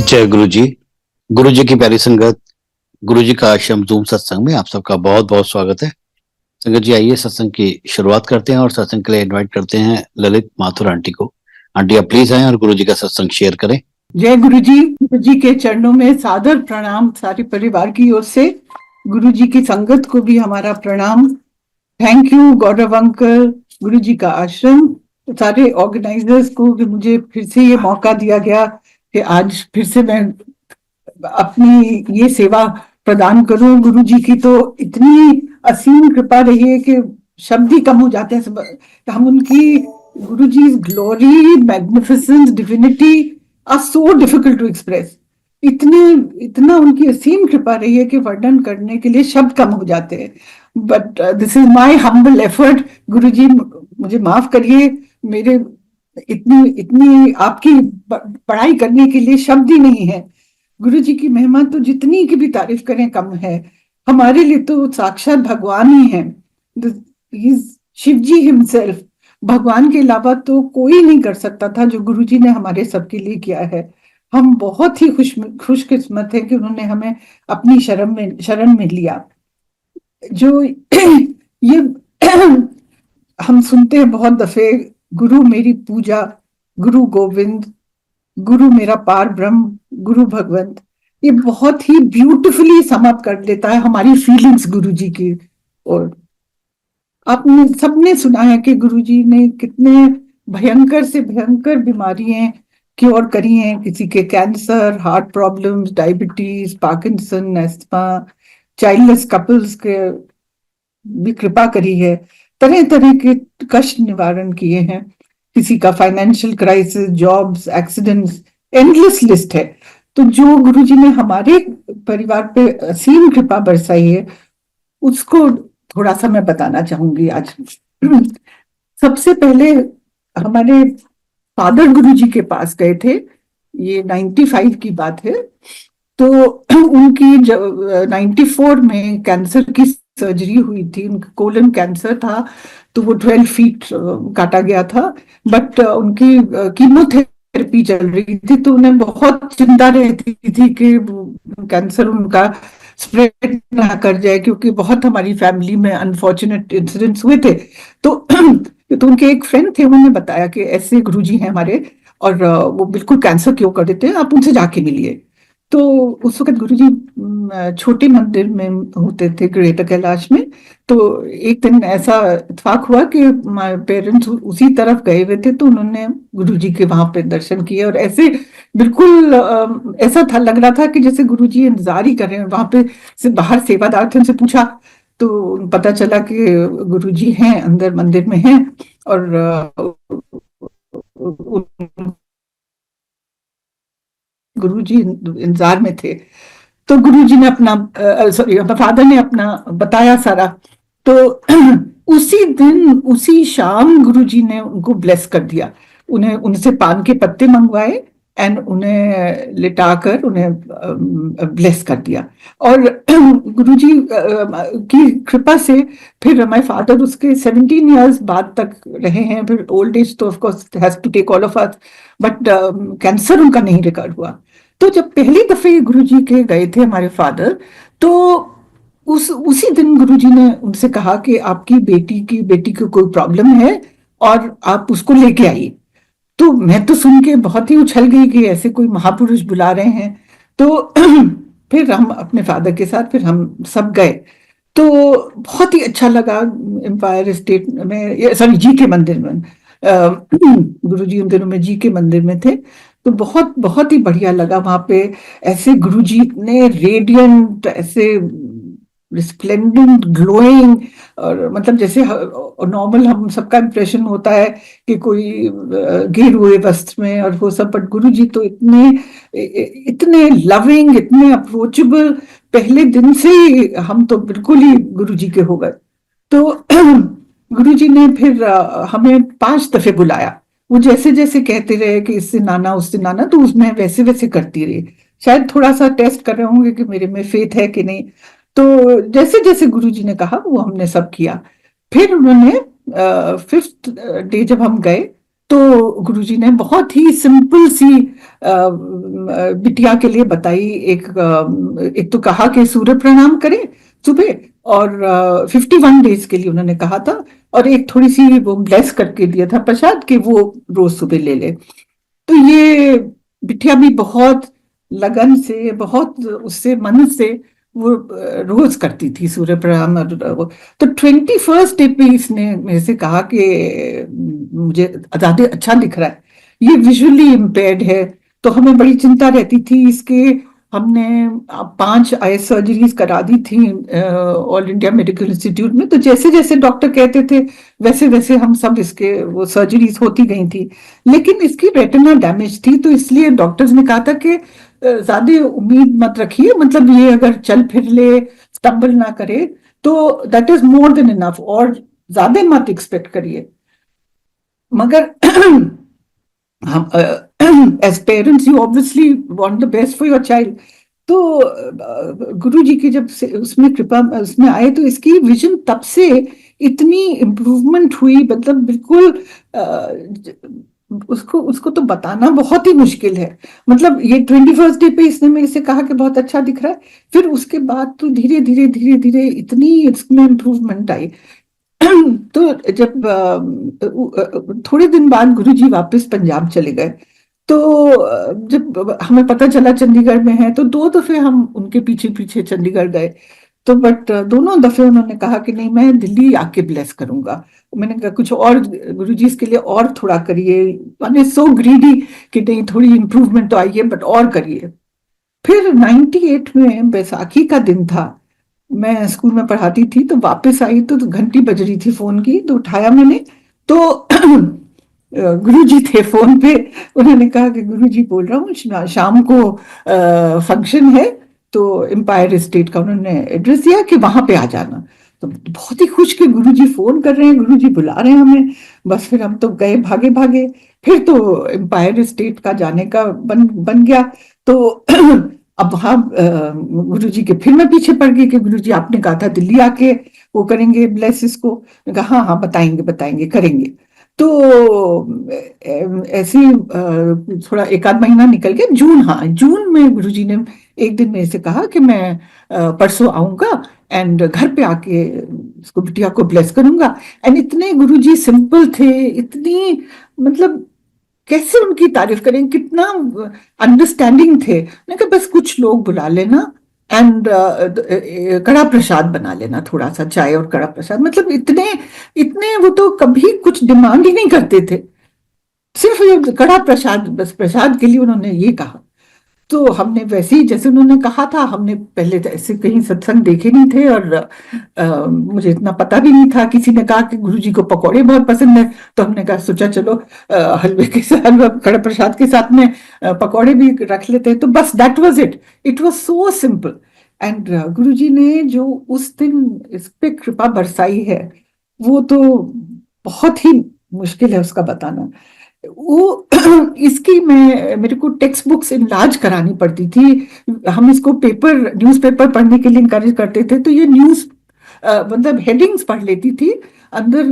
जय गुरु जी। गुरु जी की प्यारी संगत, गुरु जी का आश्रम जूम सत्संग में आप सबका बहुत बहुत स्वागत है। संगत जी, आइए सत्संग की शुरुआत करते हैं और सत्संग के लिए इनवाइट करते हैं ललित माथुर आंटी को। आंटी आप प्लीज आए और गुरु जी का सत्संग शेयर करें। जय गुरु जी के चरणों में सादर प्रणाम सारे परिवार की ओर से। गुरु जी की संगत को भी हमारा प्रणाम। थैंक यू गौरव अंकल, गुरु जी का आश्रम, सारे ऑर्गेनाइजर्स को कि मुझे फिर से ये मौका दिया गया कि आज फिर से मैं अपनी ये सेवा प्रदान करूं। गुरु जी की तो इतनी असीम कृपा रही है कि शब्द ही कम हो जाते हैं। हम उनकी Guru ji glory, magnificence, divinity are so difficult to express. इतना उनकी असीम कृपा रही है कि वर्णन करने के लिए शब्द कम हो जाते हैं। But this is my humble effort. गुरु जी मुझे माफ करिए, मेरे इतनी इतनी आपकी पढ़ाई करने के लिए शब्द ही नहीं है। गुरु जी की महिमा तो जितनी की भी तारीफ करें कम है। हमारे लिए तो साक्षात भगवान ही है, शिव जी हिमसेल्फ। भगवान के अलावा तो कोई नहीं कर सकता था जो गुरु जी ने हमारे सबके लिए किया है। हम बहुत ही खुशकिस्मत है कि उन्होंने हमें अपनी शरण में लिया। जो ये हम सुनते हैं बहुत दफे, गुरु मेरी पूजा, गुरु गोविंद, गुरु मेरा पार ब्रह्म, गुरु भगवंत। ये बहुत ही ब्यूटीफुली सम अप कर देता है हमारी फीलिंग्स गुरु जी की। और आपने सबने सुना है कि गुरु जी ने कितने भयंकर से भयंकर बीमारियां क्योर करी हैं। किसी के cancer, heart problems, diabetes, Parkinson, asthma, childless couples के भी कृपा करी है। तरह तरह के कष्ट निवारण किए हैं। किसी का financial crisis, jobs, accidents, endless list है। तो जो गुरुजी ने हमारे परिवार पे असीम कृपा बरसाई है, उसको थोड़ा सा मैं बताना चाहूंगी आज। सबसे पहले हमारे फादर गुरुजी के पास गए थे। ये 95 की बात है। तो उनकी 94 में कैंसर की सर्जरी हुई थी। उनका कोलन कैंसर था, तो वो 12 फीट काटा गया था। बट उनकी कीमोथेरेपी चल रही थी, तो उन्हें बहुत चिंता रहती थी कि कैंसर उनका स्प्रेड ना कर जाए, क्योंकि बहुत हमारी फैमिली में अनफॉर्चुनेट इंसिडेंट्स हुए थे। तो उनके एक फ्रेंड थे, उन्होंने बताया कि ऐसे गुरुजी हैं हमारे, और वो बिल्कुल कैंसर क्योर कर देते हैं, आप उनसे जाके मिलिए। तो उस वक्त गुरुजी छोटे मंदिर में होते थे, ग्रेटर कैलाश में। तो एक दिन ऐसा इत्तेफाक हुआ कि पेरेंट्स उसी तरफ गए हुए थे, तो उन्होंने गुरुजी के वहां पे दर्शन किए। और ऐसे बिल्कुल ऐसा था, लग रहा था कि जैसे गुरुजी इंतजार ही कर रहे हैं वहां पे। से बाहर सेवादार थे, उनसे पूछा तो पता चला कि गुरुजी हैं, अंदर मंदिर में हैं। और गुरुजी इंतजार में थे। तो गुरुजी ने अपना फादर ने अपना बताया सारा। तो उसी दिन उसी शाम गुरुजी ने उनको ब्लेस कर दिया। उन्हें उनसे पान के पत्ते मंगवाए एंड उन्हें लिटाकर उन्हें ब्लेस कर दिया। और गुरुजी की कृपा से फिर माय फादर उसके 17 इयर्स बाद तक रहे हैं। फिर ओल्ड एज तो of course has to take all of us, but cancer उनका नहीं रिकवर हुआ। तो जब पहली दफे गुरुजी के गए थे हमारे फादर, तो उसी दिन गुरुजी ने उनसे कहा कि आपकी बेटी को कोई प्रॉब्लम है और आप उसको लेके आइए। तो मैं तो सुन के बहुत ही उछल गई कि ऐसे कोई महापुरुष बुला रहे हैं। तो फिर हम अपने फादर के साथ फिर हम सब गए। तो बहुत ही अच्छा लगा। एम्पायर स्टेट में, सॉरी, जी के मंदिर में, गुरुजी उन दिनों में जी के मंदिर में थे। तो बहुत बहुत ही बढ़िया लगा वहां पे। ऐसे गुरुजी इतने रेडियंट, ऐसे रिस्प्लेंडेंट, ग्लोइंग, और मतलब जैसे नॉर्मल हम सबका इंप्रेशन होता है कि कोई गेरुए वस्त्र में और वो सब, बट गुरुजी तो इतने इतने लविंग, इतने अप्रोचेबल। पहले दिन से ही हम तो बिल्कुल ही गुरुजी के हो गए। तो गुरुजी ने फिर हमें 5 दफे बुलाया। वो जैसे जैसे कहते रहे कि इससे नाना उससे नाना, तो उसमें वैसे वैसे करती रही। शायद थोड़ा सा टेस्ट कर रहे होंगे कि मेरे में फेथ है कि नहीं। तो जैसे जैसे गुरुजी ने कहा वो हमने सब किया। फिर उन्होंने 5th डे जब हम गए, तो गुरुजी ने बहुत ही सिंपल सी बिटिया के लिए बताई। एक तो कहा कि सूर्य प्रणाम करें सुबह, और 51 डेज के लिए उन्होंने कहा था, और एक थोड़ी सी वो ब्लेस करके दिया था प्रसाद कि वो रोज सुबह ले ले। तो ये बिटिया भी बहुत लगन से, बहुत उससे मन से वो रोज करती थी सूर्य प्रणाम। और तो 21st डे पे इसने मेरे से कहा कि मुझे ज्यादा अच्छा दिख रहा है, ये विजुअली इम्पेयर्ड है। तो हमें बड़ी चिंता रहती थी इसके। हमने 5 आई सर्जरीज करा दी थी ऑल इंडिया मेडिकल इंस्टीट्यूट में। तो जैसे जैसे डॉक्टर कहते थे वैसे वैसे हम सब इसके वो सर्जरीज होती गई थी। लेकिन इसकी रेटिना डैमेज थी, तो इसलिए डॉक्टर्स ने कहा था कि ज्यादा उम्मीद मत रखिए, मतलब ये अगर चल फिर ले, स्टम्बल ना करे, तो that is more than enough, और ज्यादा मत एक्सपेक्ट करिए। मगर हम as parents you obviously want the best for your child. तो गुरु जी की जब से उसमें कृपा उसमें आए, तो इसकी विजन तब से इतनी इम्प्रूवमेंट हुई, मतलब बिल्कुल उसको उसको तो बताना बहुत ही मुश्किल है। मतलब ये 21st डे पे इसने मेरे से कहा कि बहुत अच्छा दिख रहा है, फिर उसके बाद तो धीरे धीरे धीरे धीरे इतनी इसमें इम्प्रूवमेंट आई। तो जब थोड़े दिन बाद गुरुजी वापस पंजाब चले गए, तो जब हमें पता चला चंडीगढ़ में है, तो 2 दफे हम उनके पीछे पीछे चंडीगढ़ गए। तो बट दोनों दफे उन्होंने कहा कि नहीं, मैं दिल्ली आके ब्लेस करूंगा। मैंने कहा कुछ और गुरुजी इसके लिए और थोड़ा करिए, मैंने सो ग्रीडी कि नहीं थोड़ी इम्प्रूवमेंट तो आई है बट और करिए। फिर 98 में बैसाखी का दिन था, मैं स्कूल में पढ़ाती थी, तो वापस आई तो घंटी बज रही थी फोन की, तो उठाया मैंने। तो गुरुजी थे फोन पे। उन्होंने कहा कि गुरुजी बोल रहा हूँ, शाम को फंक्शन है, तो एम्पायर स्टेट का उन्होंने एड्रेस दिया कि वहां पे आ जाना। तो बहुत ही खुश कि गुरुजी फोन कर रहे हैं, गुरुजी बुला रहे हैं हमें। बस फिर हम तो गए भागे भागे। फिर तो एम्पायर स्टेट का जाने का बन गया। तो अब वहां गुरुजी के फिर मैं पीछे पड़ गई कि गुरुजी आपने कहा था दिल्ली आके वो करेंगे ब्लेस इसको। मैं कहा हाँ हाँ बताएंगे बताएंगे करेंगे। तो ऐसे थोड़ा 1 आध महीना निकल गया। जून, हाँ जून में गुरुजी ने एक दिन मेरे से कहा कि मैं परसों आऊंगा एंड घर पे आके इसको बिटिया को ब्लेस करूंगा। एंड इतने गुरुजी सिंपल थे, इतनी मतलब कैसे उनकी तारीफ करें, कितना अंडरस्टैंडिंग थे। मैंने कहा बस कुछ लोग बुला लेना एंड कड़ा प्रसाद बना लेना, थोड़ा सा चाय और कड़ा प्रसाद। मतलब इतने इतने वो तो कभी कुछ डिमांड ही नहीं करते थे, सिर्फ ये कड़ा प्रसाद, बस प्रसाद के लिए उन्होंने ये कहा। तो हमने वैसे ही जैसे उन्होंने कहा था, हमने पहले तो ऐसे कहीं सत्संग देखे नहीं थे, और मुझे इतना पता भी नहीं था। किसी ने कहा कि गुरुजी को पकौड़े बहुत पसंद है, तो हमने कहा सोचा चलो हलवे के साथ, कड़ा प्रसाद के साथ में पकौड़े भी रख लेते हैं। तो बस that was it, it was so simple. And Guruji ने जो उस दिन इस पे कृपा बरसाई है, वो तो बहुत ही मुश्किल है उसका बताना। वो इसकी मैं मेरे को टेक्स्ट बुक्स इनलार्ज करानी पड़ती थी। हम इसको न्यूज़पेपर पढ़ने के लिए इंकरेज करते थे, तो ये मतलब हेडिंग्स पढ़ लेती थी, अंदर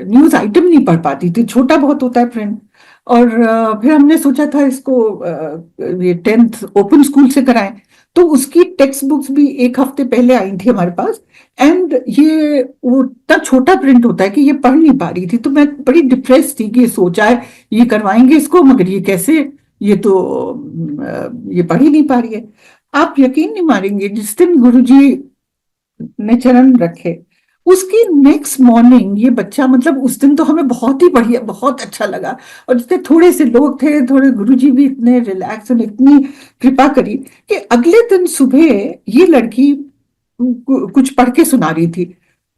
न्यूज आइटम नहीं पढ़ पाती थी, छोटा बहुत होता है प्रिंट। और फिर हमने सोचा था इसको ये 10th ओपन स्कूल से कराएं। तो उसकी टेक्स्ट बुक्स भी 1 हफ्ते पहले आई थी हमारे पास। एंड ये वो इतना छोटा प्रिंट होता है कि ये पढ़ नहीं पा रही थी। तो मैं बड़ी डिप्रेस थी कि सोचा है ये करवाएंगे इसको, मगर ये कैसे, ये तो ये पढ़ ही नहीं पा रही है। आप यकीन नहीं मारेंगे, जिस दिन गुरुजी ने चरण रखे उसकी नेक्स्ट मॉर्निंग ये बच्चा, मतलब उस दिन तो हमें बहुत ही बढ़िया, बहुत अच्छा लगा। और जितने थोड़े से लोग थे, थोड़े गुरुजी भी इतने रिलैक्स और इतनी कृपा करी कि अगले दिन सुबह ये लड़की कुछ पढ़ के सुना रही थी।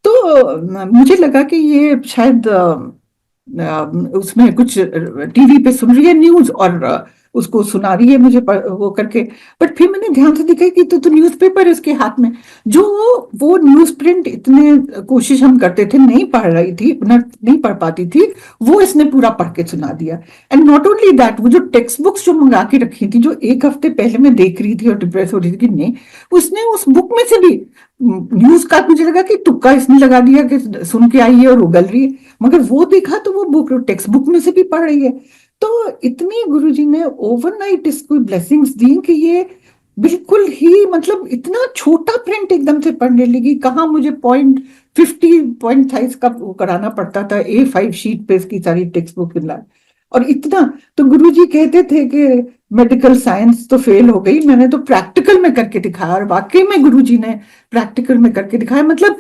तो मुझे लगा कि ये शायद उसमें कुछ टीवी पे सुन रही है न्यूज, और उसको सुना रही है मुझे वो करके। बट फिर मैंने ध्यान से देखा कि तो न्यूज़पेपर है उसके हाथ में, जो वो न्यूज प्रिंट इतने कोशिश हम करते थे, नहीं पढ़ रही थी, नहीं पढ़ पाती थी, वो इसने पूरा पढ़ के सुना दिया। एंड नॉट ओनली दैट, वो जो टेक्स्ट बुक्स जो मंगा के रखी थी, जो एक हफ्ते पहले मैं देख रही थी और डिप्रेस हो रही थी कि नहीं, उसने उस बुक में से भी न्यूज का मुझे लगा कि तुक्का इसने लगा दिया कि सुन के आई है और उगल रही है, मगर वो देखा तो वो बुक टेक्स्ट बुक में से भी पढ़ रही है। तो इतनी गुरुजी ने ओवरनाइट इसको ब्लेसिंग्स दी कि ये बिल्कुल ही मतलब इतना छोटा प्रिंट एकदम से पढ़ने लगी। कहाँ मुझे 0.50 साइज का वो कराना पड़ता था A5 शीट पे इसकी सारी टेक्स्ट बुक और इतना। तो गुरुजी कहते थे कि मेडिकल साइंस तो फेल हो गई, मैंने तो प्रैक्टिकल में करके दिखाया, और वाकई में गुरुजी ने प्रैक्टिकल में करके दिखाया। मतलब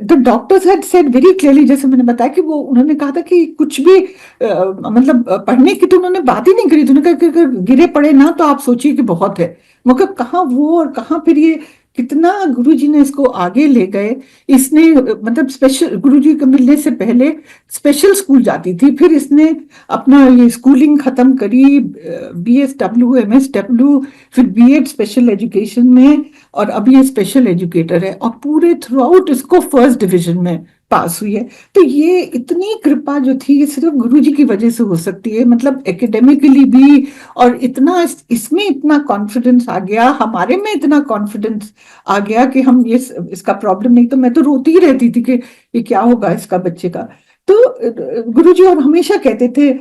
the doctors had said very clearly, जैसे मैंने बताया कि वो उन्होंने कहा था कि कुछ भी मतलब पढ़ने की तो उन्होंने बात ही नहीं करी थी। उन्होंने कहा कि गिरे पड़े ना तो आप सोचिए कि बहुत है, मगर कहाँ वो और कहाँ फिर ये कितना गुरुजी ने इसको आगे ले गए। इसने मतलब स्पेशल, गुरुजी को मिलने से पहले स्पेशल स्कूल जाती थी, फिर इसने अपना ये स्कूलिंग खत्म करी, BSW MSW, फिर B.Ed स्पेशल एजुकेशन में, और अब ये स्पेशल एजुकेटर है और पूरे थ्रू आउट इसको फर्स्ट डिवीजन में पास हुई है। तो ये इतनी कृपा जो थी ये सिर्फ गुरुजी की वजह से हो सकती है, मतलब एकेडमिकली भी, और इतना इसमें इतना कॉन्फिडेंस आ गया, हमारे में इतना कॉन्फिडेंस आ गया कि हम ये इसका प्रॉब्लम नहीं, तो मैं तो रोती ही रहती थी कि ये क्या होगा इसका बच्चे का। तो गुरुजी और हमेशा कहते थे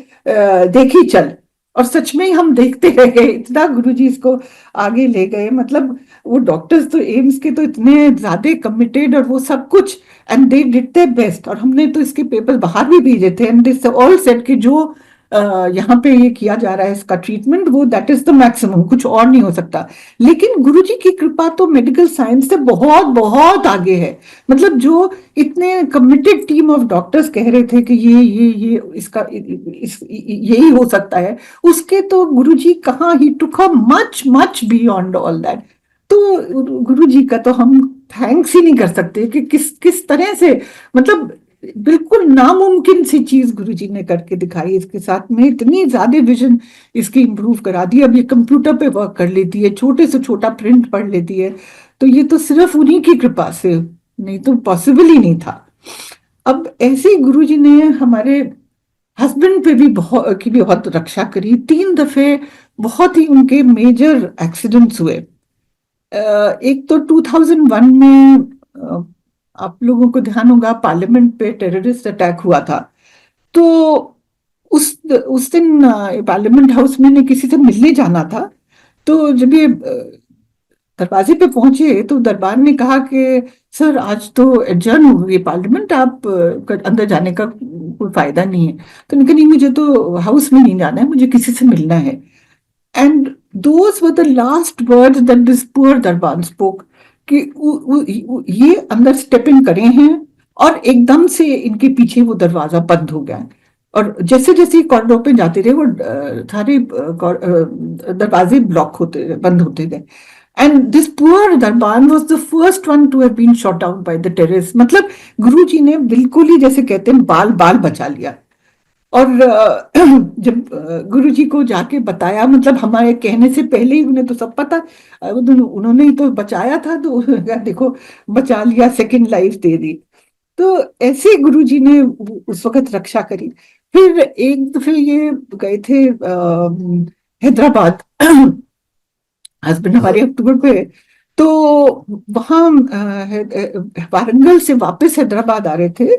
देखी चल, और सच में ही हम देखते रह गए, इतना गुरुजी इसको आगे ले गए। मतलब वो डॉक्टर्स तो एम्स के तो इतने ज्यादा कमिटेड और वो सब कुछ, and they did their best. और हमने तो इसके पेपर बाहर भी भेजे थे, एंड दिस ऑल सेड कि जो यहाँ पे ये किया जा रहा है इसका ट्रीटमेंट, वो दैट इज द मैक्सिमम, कुछ और नहीं हो सकता। लेकिन गुरुजी की कृपा तो मेडिकल साइंस से बहुत बहुत आगे है। मतलब जो इतने कमिटेड टीम ऑफ डॉक्टर्स कह रहे थे कि ये इसका यही हो सकता है, उसके तो गुरुजी कहाँ, he took much much beyond all that. तो गुरुजी का तो हम थैंक्स ही नहीं कर सकते कि किस किस तरह से, मतलब बिल्कुल नामुमकिन सी चीज गुरुजी ने करके दिखाई। इसके साथ में इतनी ज्यादा विजन इसकी इंप्रूव करा दी, अब ये कंप्यूटर पे वर्क कर लेती है, छोटे से छोटा प्रिंट पढ़ लेती है। तो ये तो सिर्फ उन्हीं की कृपा से, नहीं तो पॉसिबल ही नहीं था। अब ऐसे ही गुरुजी ने हमारे हस्बैंड पे भी बहुत रक्षा करी। 3 दफे बहुत ही उनके मेजर एक्सीडेंट्स हुए। एक तो 2001 में आप लोगों को ध्यान होगा पार्लियामेंट पे टेररिस्ट अटैक हुआ था। तो उस दिन पार्लियामेंट हाउस में ने किसी से मिलने जाना था। तो जब ये दरवाजे पे पहुंचे तो दरबार ने कहा कि सर आज तो एडजर्न हो गई पार्लियामेंट, आप अंदर जाने का कोई फायदा नहीं है। तो उन्होंने कहा नहीं, मुझे तो हाउस में नहीं जाना है, मुझे किसी से मिलना है। And those were the last words that this poor Darban spoke, कि ये अंदर स्टेप इन करे हैं और एकदम से इनके पीछे वो दरवाजा बंद हो गया। और जैसे जैसे कॉरिडोर पे जाते रहे वो सारे दरवाजे ब्लॉक होते बंद होते गए। एंड दिस पुअर दरबान was the first one to have been shot out by the terrorist. मतलब गुरुजी ने बिल्कुल ही जैसे कहते हैं बाल बाल बचा लिया। और जब गुरुजी को जाके बताया, मतलब हमारे कहने से पहले ही उन्हें तो सब पता, उन्होंने ही तो बचाया था, तो देखो बचा लिया, सेकंड लाइफ दे दी। तो ऐसे गुरुजी ने उस वक्त रक्षा करी। फिर एक दफे ये गए थे हैदराबाद, हस्बैंड हमारे अक्टूबर पे। तो वहां वारंगल से वापस हैदराबाद आ रहे थे,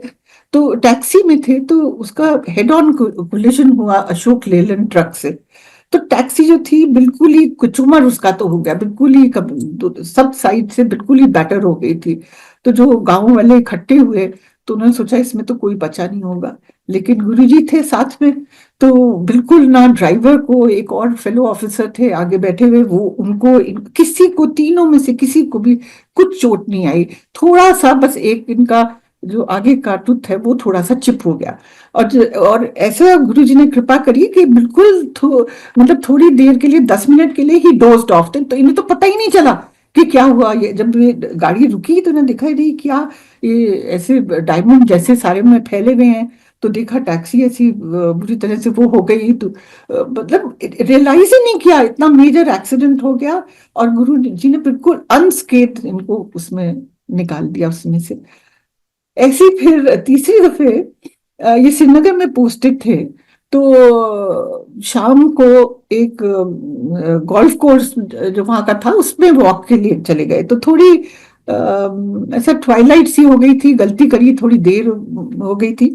तो टैक्सी में थे, तो उसका हेड ऑन कोलिजन हुआ अशोक लेलैंड ट्रक से। तो टैक्सी जो थी बिल्कुल ही कुचुमर उसका तो हो गया, बिल्कुल ही सब साइड से बिल्कुल ही बैटर हो गई थी। तो जो गांव वाले इकट्ठे हुए तो उन्होंने सोचा इसमें तो कोई बचा नहीं होगा, लेकिन गुरुजी थे साथ में। तो बिल्कुल ना ड्राइवर को, एक और फेलो ऑफिसर थे आगे बैठे हुए, वो उनको किसी को, तीनों में से किसी को भी कुछ चोट नहीं आई। थोड़ा सा बस एक इनका जो आगे का टूथ है वो थोड़ा सा चिप हो गया। और ऐसा गुरुजी ने कृपा करी कि बिल्कुल मतलब थोड़ी देर के लिए, 10 मिनट के लिए ही डोज्ड ऑफ थे। तो इन्हें तो पता ही नहीं चला कि क्या हुआ। ये जब ये गाड़ी रुकी तो उन्हें दिखाई दी क्या ये ऐसे डायमंड जैसे सारे में फैले हुए हैं। तो देखा टैक्सी ऐसी बुरी तरह से वो हो गई, तो मतलब रियलाइज ही नहीं किया इतना मेजर एक्सीडेंट हो गया, और गुरु जी ने बिल्कुल अनस्केथ इनको उसमें निकाल दिया उसमें से। ऐसे ही फिर तीसरी दफे ये श्रीनगर में पोस्टेड थे, तो शाम को एक गोल्फ कोर्स जो वहां का था उसमें वॉक के लिए चले गए, तो थोड़ी ऐसा ट्वाइलाइट सी हो गई थी, गलती करी, थोड़ी देर हो गई थी,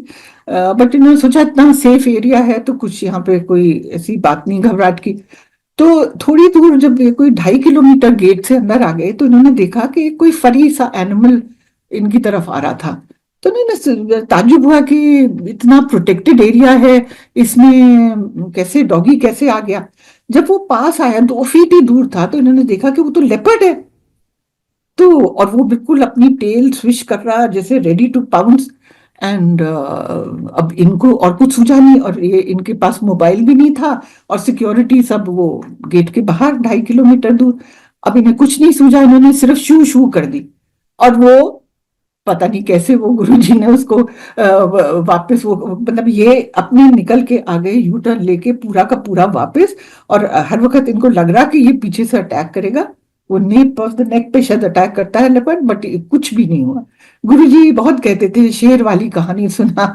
बट इन्होंने सोचा इतना सेफ एरिया है तो कुछ यहाँ पे कोई ऐसी बात नहीं घबराहट की। तो थोड़ी दूर जब ये कोई 2.5 किलोमीटर गेट से अंदर आ गए तो इन्होंने देखा कि कोई फरी सा एनिमल इनकी तरफ आ रहा था। तो इन्होंने ताज्जुब हुआ कि इतना प्रोटेक्टेड एरिया है, इसमें कैसे डॉगी कैसे आ गया। जब वो पास आया 2 फीट ही दूर था तो इन्होंने देखा कि वो तो लेपर्ड है, तो और वो बिल्कुल अपनी टेल स्विश कर रहा जैसे रेडी टू पाउंस। एंड अब इनको और कुछ सूझा नहीं, और ये इनके पास मोबाइल भी नहीं था, और सिक्योरिटी सब वो गेट के बाहर 2.5 किलोमीटर दूर। अब इन्हें कुछ नहीं सूझा, इन्होंने सिर्फ शू शू कर दी, और वो पता नहीं कैसे वो गुरुजी ने उसको वापस वो मतलब ये अपने निकल के आ गए यू टर्न लेके पूरा का पूरा वापस। और हर वक्त इनको लग रहा कि ये पीछे से अटैक करेगा, वो नेप ऑफ द नेक पे शायद अटैक करता है लेपर्ड, बट कुछ भी नहीं हुआ। गुरुजी बहुत कहते थे शेर वाली कहानी सुना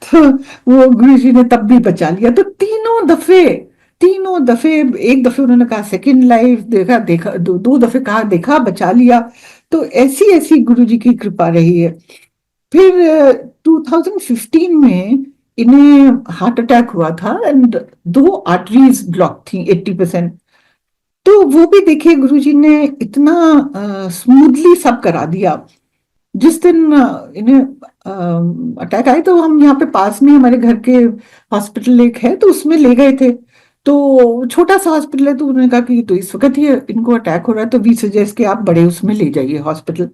तो वो गुरुजी ने तब भी बचा लिया। तो तीनों दफे एक दफे उन्होंने कहा सेकेंड लाइफ, देखा देखा, दो दफे कहा देखा बचा लिया। तो ऐसी ऐसी गुरुजी की कृपा रही है। फिर 2015 में इन्हें हार्ट अटैक हुआ था, एंड 2 आर्टरीज ब्लॉक थी 80%। तो वो भी देखिए गुरुजी ने इतना स्मूथली सब करा दिया। जिस दिन इन्हें अटैक आए तो हम यहाँ पे पास में हमारे घर के हॉस्पिटल एक है तो उसमें ले गए थे। तो छोटा सा हॉस्पिटल है, तो उन्होंने कहा कि तो इस वक्त ही इनको अटैक हो रहा है तो वी सजेस्ट कि आप बड़े उसमें ले जाइए हॉस्पिटल।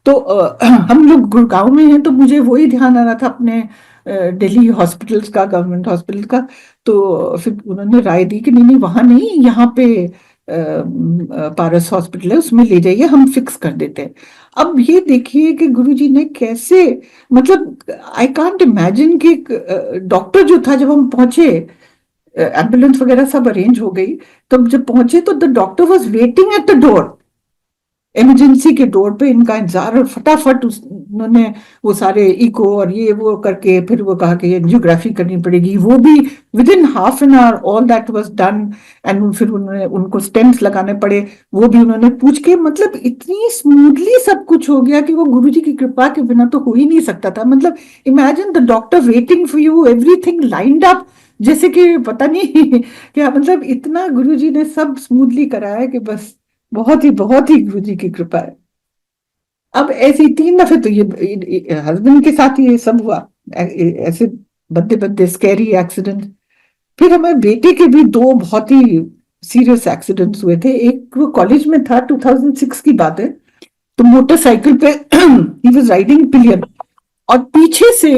तो हम लोग गुड़गांव में हैं तो मुझे वही ध्यान आ रहा था अपने दिल्ली हॉस्पिटल्स का, गवर्नमेंट हॉस्पिटल का। तो फिर उन्होंने राय दी कि नहीं नहीं वहां नहीं, यहाँ पे पारस हॉस्पिटल है उसमें ले जाइए, हम फिक्स कर देते हैं। अब ये देखिए कि गुरुजी ने कैसे, मतलब आई कांट इमेजिन कि डॉक्टर जो था जब हम पहुंचे, एम्बुलेंस वगैरह सब अरेंज हो गई, तब जब पहुंचे तो the doctor was waiting at the door, emergency के डोर पे इनका इंतजार, और फटाफट उन्होंने वो सारे इको और ये वो करके फिर वो कहा कि एंजियोग्राफी करनी पड़ेगी, वो भी with in half an hour all that was done. And फिर उन्होंने उनको स्टेंट्स लगाने पड़े, वो भी उन्होंने पूछ के, मतलब इतनी स्मूथली सब कुछ हो गया कि वो गुरुजी की कृपा के बिना तो हो ही नहीं सकता था। मतलब imagine the doctor waiting for you, everything lined up, जैसे कि पता नहीं क्या, मतलब इतना गुरुजी ने सब स्मूथली कराया कि बस बहुत ही गुरु जी की कृपा है। अब ऐसे 3 दफे तो ये हस्बैंड के साथ ये सब हुआ, ऐसे बदे बदे स्कैरी एक्सीडेंट। फिर हमारे बेटे के भी 2 बहुत ही सीरियस एक्सीडेंट्स हुए थे। एक वो कॉलेज में था, 2006 की बात है, तो मोटरसाइकिल पे ही वाज राइडिंग पिलियन, और पीछे से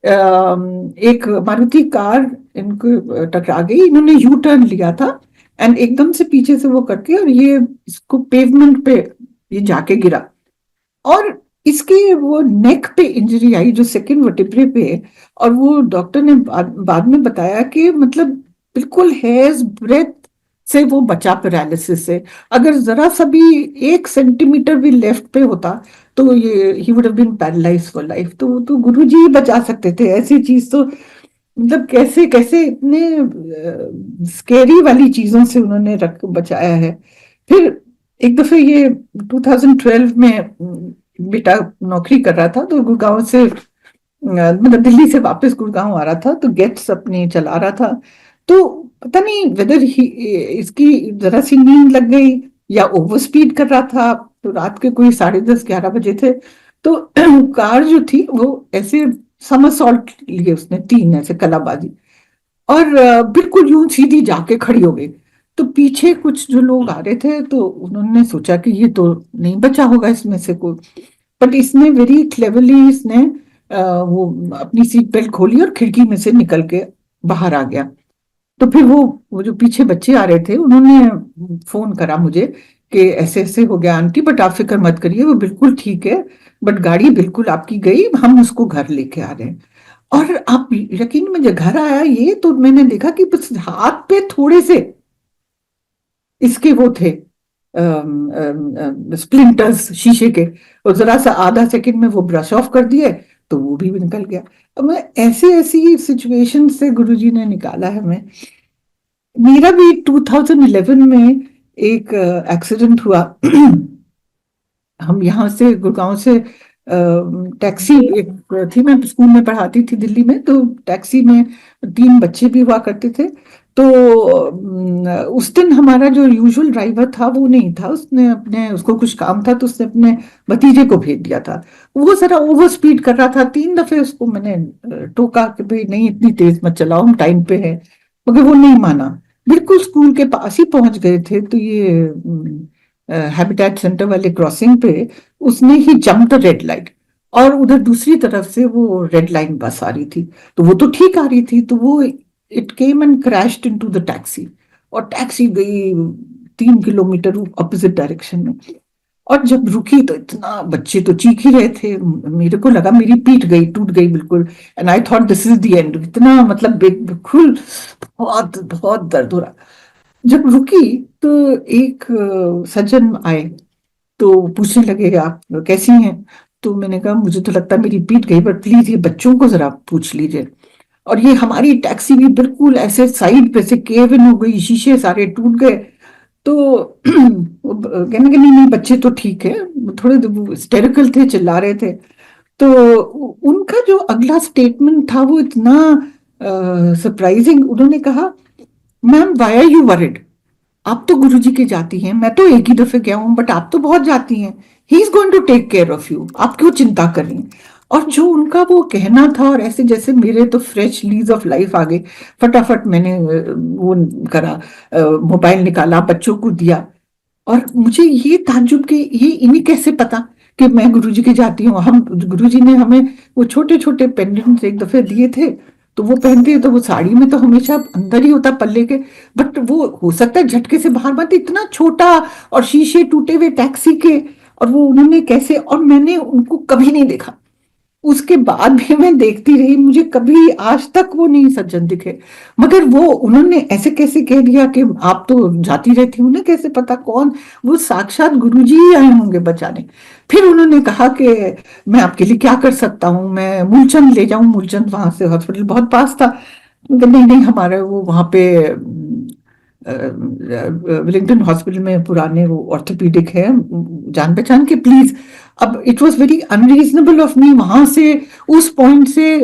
एक मारुति कार इनको टकरा गई। इन्होंने यू टर्न लिया था एंड एकदम से पीछे से वो करके, और ये इसको पेवमेंट पे ये जाके गिरा, और इसके वो नेक पे इंजरी आई जो सेकंड वर्टिब्रे पे है। और वो डॉक्टर ने बाद में बताया कि मतलब बिल्कुल हेयर्स ब्रेथ से वो बचा पैरालिसिस से। अगर जरा सा भी 1 सेंटीमीटर भी लेफ्ट पे होता तो ये ही would have been paralysed for life. तो गुरुजी ही बचा सकते थे ऐसी चीज। तो मतलब कैसे कैसे इतने स्केरी वाली चीजों से उन्होंने रख बचाया है। फिर एक दफे ये 2012 में बेटा नौकरी कर रहा था, तो गुड़गांव से मतलब दिल्ली से वापस गुड़गांव आ रहा था, तो गेट्स अपने चला रहा था। तो पता नहीं वेदर इसकी जरा सी नींद लग गई या ओवर स्पीड कर रहा था। तो रात के कोई 10:30-11 बजे थे, तो कार जो थी वो ऐसे समरसॉल्ट लिए उसने, 3 ऐसे कलाबाजी, और बिल्कुल यूं सीधी जाके खड़ी हो गई। तो पीछे कुछ जो लोग आ रहे थे तो उन्होंने सोचा कि ये तो नहीं बचा होगा इसमें से कोई, बट इसने वेरी क्लेवरली इसने वो अपनी सीट बेल्ट खोली और खिड़की में से निकल के बाहर आ गया। तो फिर वो जो पीछे बच्चे आ रहे थे उन्होंने फोन करा मुझे कि ऐसे ऐसे हो गया आंटी, बट आप फिक्र मत करिए वो बिल्कुल ठीक है, बट गाड़ी बिल्कुल आपकी गई, हम उसको घर लेके आ रहे हैं। और आप यकीन में जब घर आया ये तो मैंने देखा कि बस हाथ पे थोड़े से इसके वो थे स्प्लिंटर्स शीशे के, और जरा सा आधा सेकंड में वो ब्रश ऑफ कर दिए तो वो भी निकल गया। अब मैं ऐसी ऐसी सिचुएशन से गुरुजी ने निकाला है मैं। मेरा भी 2011 में एक एक्सीडेंट हुआ। हम यहाँ से गुड़गांव से टैक्सी एक थी, मैं स्कूल में पढ़ाती थी दिल्ली में, तो टैक्सी में 3 बच्चे भी हुआ करते थे। तो उस दिन हमारा जो यूजुअल ड्राइवर था वो नहीं था, उसने अपने उसको कुछ काम था तो उसने अपने भतीजे को भेज दिया था। वो जरा ओवर स्पीड कर रहा था, 3 दफे उसको मैंने टोका कि भाई नहीं इतनी तेज मत चलाओ, हम टाइम पे है, मगर वो नहीं माना। बिल्कुल स्कूल के पास ही पहुंच गए थे तो ये हैबिटेट सेंटर वाले क्रॉसिंग पे उसने ही जंप द रेड लाइट, और उधर दूसरी तरफ से वो रेड लाइन बस आ रही थी, तो वो तो ठीक आ रही थी, तो वो it came and crashed into the taxi, और टैक्सी गई 3 किलोमीटर अपोजिट डायरेक्शन में। और जब रुकी तो इतना, बच्चे तो चीख ही रहे थे, मेरे को लगा मेरी पीठ गई, टूट गई बिल्कुल, and I thought this is the end. इतना मतलब बिल्कुल बहुत बहुत दर्द हो रहा। जब रुकी तो एक सज्जन आए तो पूछने लगे आप कैसी हैं। तो मैंने कहा मुझे तो लगता है मेरी पीठ गई, पर प्लीज ये बच्चों को जरा पूछ लीजिए। और ये हमारी टैक्सी भी बिल्कुल ऐसे साइड पे से केव इन हो गई, शीशे सारे टूट गए। तो वो कहने के नहीं नहीं बच्चे तो ठीक है, थोड़े हिस्टेरिकल थे, चिल्ला रहे थे। तो उनका जो अगला स्टेटमेंट था वो इतना सरप्राइजिंग। उन्होंने कहा, ma'am why are you worried, आप तो गुरुजी के जाती हैं, मैं तो एक ही दफे गया हूं, बट आप तो बहुत जाती हैं, he is going to take care of you, आप क्यों चिंता कर रही हैं। और जो उनका वो कहना था, और ऐसे जैसे मेरे तो फ्रेश लीज ऑफ लाइफ आ गई। फटाफट मैंने वो करा, मोबाइल निकाला, बच्चों को दिया। और मुझे ये ताज्जुब कि ये इन्हें कैसे पता कि मैं गुरुजी के जाती हूँ। हम गुरुजी ने हमें वो छोटे छोटे पेंडेंट्स एक दफे दिए थे, तो वो पहनते हैं, तो वो साड़ी में तो हमेशा अंदर ही होता पल्ले के, बट वो हो सकता है झटके से बाहर मत, इतना छोटा, और शीशे टूटे हुए टैक्सी के, और वो उन्होंने कैसे, और मैंने उनको कभी नहीं देखा। उसके बाद भी मैं देखती रही, मुझे कभी आज तक वो नहीं सज्जन दिखे। मगर वो उन्होंने ऐसे कैसे कह दिया कि आप तो जाती रहती, उन्हें कैसे पता कौन, वो साक्षात गुरुजी ही आए होंगे बचाने। फिर उन्होंने कहा कि मैं आपके लिए क्या कर सकता हूँ, मैं मूलचंद ले जाऊं, मूलचंद वहां से हॉस्पिटल बहुत पास था। नहीं नहीं हमारे वो वहां पे विलिंगटन हॉस्पिटल में पुराने वो ऑर्थोपीडिक है, जान पहचान के, प्लीज। अब it was very unreasonable of me, वहां से उस पॉइंट से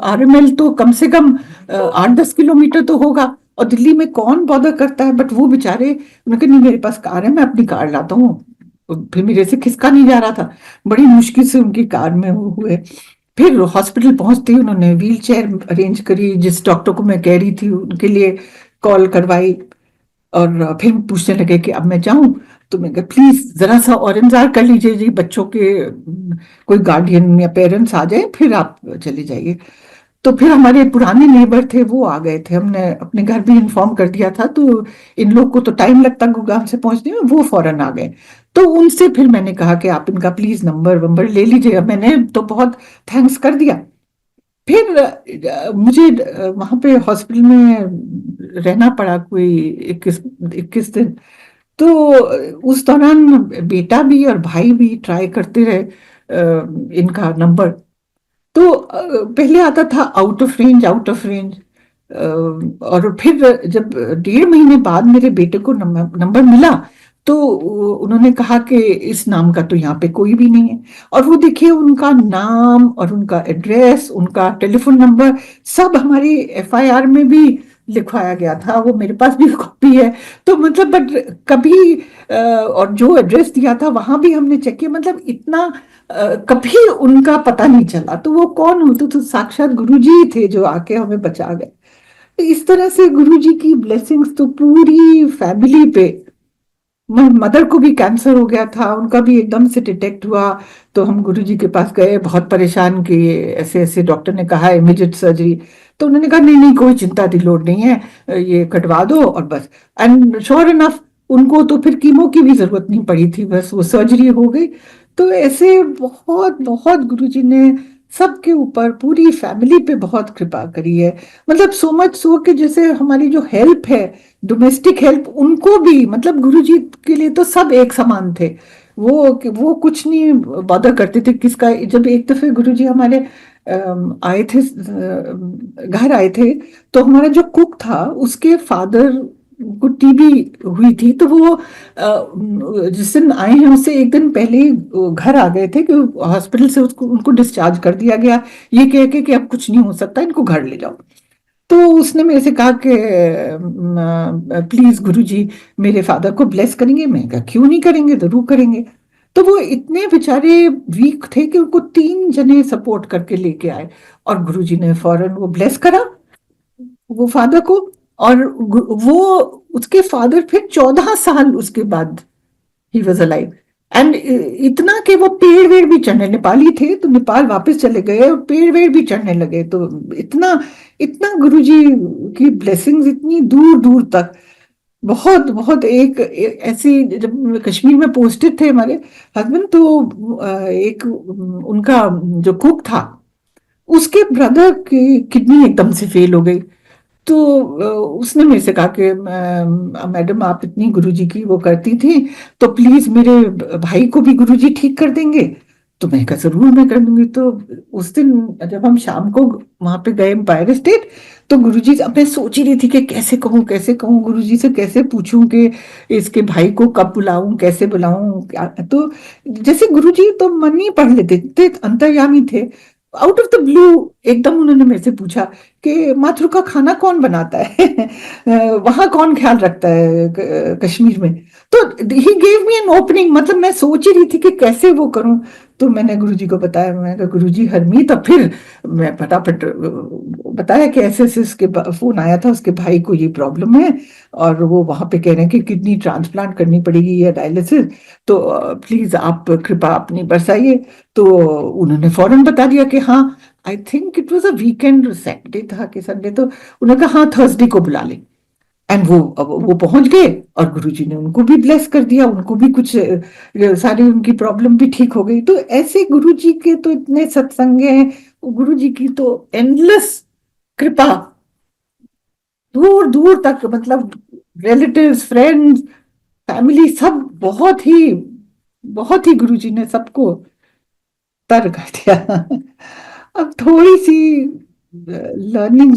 आरएमएल तो कम से कम 8-10 किलोमीटर तो होगा, और दिल्ली में कौन बॉदर करता है। बट वो बेचारे, उन्होंने कहा नहीं मेरे पास कार है, मैं अपनी कार लाता हूँ। फिर मेरे से खिसका नहीं जा रहा था, बड़ी मुश्किल से उनकी कार में वो हुए। फिर हॉस्पिटल पहुंचते ही उन्होंने व्हील चेयर अरेंज करी, जिस डॉक्टर को मैं कह रही थी उनके लिए कॉल करवाई। और फिर पूछने लगे कि अब मैं जाऊं। तो मैं कहा प्लीज जरा सा और इंतजार कर लीजिए जी, बच्चों के कोई गार्डियन या पेरेंट्स आ जाए फिर आप चले जाइए। तो फिर हमारे पुराने नेबर थे वो आ गए थे, हमने अपने घर भी इन्फॉर्म कर दिया था, तो इन लोग को तो टाइम लगता गुड़गांव से पहुंचने में, वो फौरन आ गए। तो उनसे फिर मैंने कहा कि आप इनका प्लीज नंबर वंबर ले लीजिएगा, मैंने तो बहुत थैंक्स कर दिया। फिर मुझे वहां पे हॉस्पिटल में रहना पड़ा कोई 21 दिन। तो उस दौरान बेटा भी और भाई भी ट्राई करते रहे इनका नंबर। तो पहले आता था out of range, out of range. और फिर जब 1.5 महीने बाद मेरे बेटे को नंबर मिला, तो उन्होंने कहा कि इस नाम का तो यहाँ पे कोई भी नहीं है। और वो देखिए उनका नाम और उनका एड्रेस, उनका टेलीफोन नंबर सब हमारी एफआईआर में भी लिखवाया गया था, वो मेरे पास भी कॉपी है। तो मतलब बट कभी और जो एड्रेस दिया था वहां भी हमने चेक किया, मतलब इतना कभी उनका पता नहीं चला। तो वो कौन होते तो साक्षात गुरुजी ही थे जो आके हमें बचा गए। तो इस तरह से गुरुजी की ब्लेसिंग्स तो पूरी फैमिली पे। मदर को भी कैंसर हो गया था, उनका भी एकदम से डिटेक्ट हुआ, तो हम गुरुजी के पास गए बहुत परेशान कि ऐसे ऐसे डॉक्टर ने कहा इमीडिएट सर्जरी। तो उन्होंने कहा नहीं नहीं कोई चिंता की लोड नहीं है, ये कटवा दो और बस। एंड श्योर इनफ उनको तो फिर कीमो की भी जरूरत नहीं पड़ी थी, बस वो सर्जरी हो गई। तो ऐसे बहुत बहुत गुरुजी ने सबके ऊपर, पूरी फैमिली पे बहुत कृपा करी है। मतलब सो मच सो कि जैसे हमारी जो हेल्प है, डोमेस्टिक हेल्प, उनको भी, मतलब गुरुजी के लिए तो सब एक समान थे। वो कुछ नहीं बॉदर करते थे किसका। जब एक दफे गुरुजी हमारे आए थे, घर आए थे, तो हमारा जो कुक था उसके फादर को टीबी हुई थी, तो वो जिस दिन आए हैं उससे एक दिन पहले ही वो घर आ गए थे कि हॉस्पिटल से उसको उनको डिस्चार्ज कर दिया गया, ये कह के कि अब कुछ नहीं हो सकता, इनको घर ले जाओ। तो उसने मेरे से कहा कि प्लीज गुरुजी मेरे फादर को ब्लेस करेंगे। मैं कहा क्यों नहीं करेंगे, जरूर करेंगे। तो वो इतने बेचारे वीक थे कि उनको 3 जने सपोर्ट करके लेके आए, और गुरुजी ने फौरन वो ब्लेस करा वो फादर को। और वो उसके फादर फिर 14 साल उसके बाद ही वॉज अलाइव। एंड इतना कि वो पेड़ वेड़ भी चढ़ने, नेपाली थे तो नेपाल वापस चले गए और पेड़ वेड़ भी चढ़ने लगे। तो इतना इतना गुरुजी की ब्लेसिंग्स इतनी दूर दूर तक। बहुत बहुत ऐसी, जब कश्मीर में पोस्टेड थे हमारे हस्बैंड, तो एक उनका जो कुक था उसके ब्रदर की किडनी एकदम से फेल हो गई। तो उसने मेरे से कहा कि मैडम आप इतनी गुरुजी की वो करती थी, तो प्लीज मेरे भाई को भी गुरुजी ठीक कर देंगे। तो मैं कहा जरूर मैं कर दूंगी। तो उस दिन जब हम शाम को वहां पे गए एम्पायर स्टेट, तो गुरुजी अब मैं सोच ही रही थी कि कैसे कहूँ गुरुजी से, कैसे पूछूं कि इसके भाई को कब बुलाऊं, कैसे बुलाऊं क्या। तो जैसे गुरुजी तो मन ही पढ़ लेते थे, अंतर्यामी थे। आउट ऑफ द ब्लू एकदम उन्होंने मेरे से पूछा कि माथुर का खाना कौन बनाता है वहां कौन ख्याल रखता है कश्मीर में। तो he gave me an opening. मतलब मैं सोच ही रही थी कि कैसे वो करूं। तो मैंने गुरुजी को बताया, मैंने कहा गुरुजी हरमीत। अब फिर मैं फटाफट बताया कि ऐसे ऐसे उसके फोन आया था, उसके भाई को ये प्रॉब्लम है और वो वहां पे कह रहे हैं कि किडनी ट्रांसप्लांट करनी पड़ेगी या डायलिसिस, तो प्लीज आप कृपा अपनी बरसाइए। तो उन्होंने फौरन बता दिया कि हाँ, I think it was a weekend, Saturday था कि संडे। तो उन्होंने कहा हाँ थर्सडे को बुला ले। एंड वो पहुंच गए और गुरुजी ने उनको भी ब्लेस कर दिया, उनको भी कुछ सारी उनकी प्रॉब्लम भी ठीक हो गई। तो ऐसे गुरुजी के तो इतने सत्संग हैं, गुरुजी की तो एंडलेस कृपा दूर दूर तक। मतलब रिलेटिव्स, फ्रेंड्स, फैमिली, सब बहुत ही गुरुजी ने सबको तर कर दिया। अब थोड़ी सी लर्निंग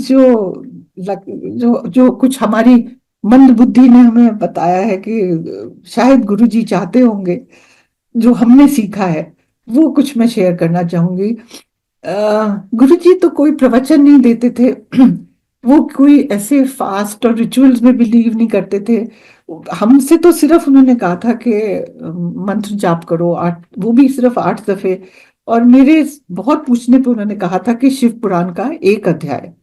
जो कुछ हमारी मंद बुद्धि ने हमें बताया है कि शायद गुरुजी चाहते होंगे, जो हमने सीखा है वो कुछ मैं शेयर करना चाहूंगी। गुरुजी तो कोई प्रवचन नहीं देते थे। वो कोई ऐसे फास्ट और रिचुअल्स में बिलीव नहीं करते थे। हमसे तो सिर्फ उन्होंने कहा था कि मंत्र जाप करो 8, वो भी सिर्फ 8 दफे। और मेरे बहुत पूछने पे उन्होंने कहा था कि शिव पुराण का 1 अध्याय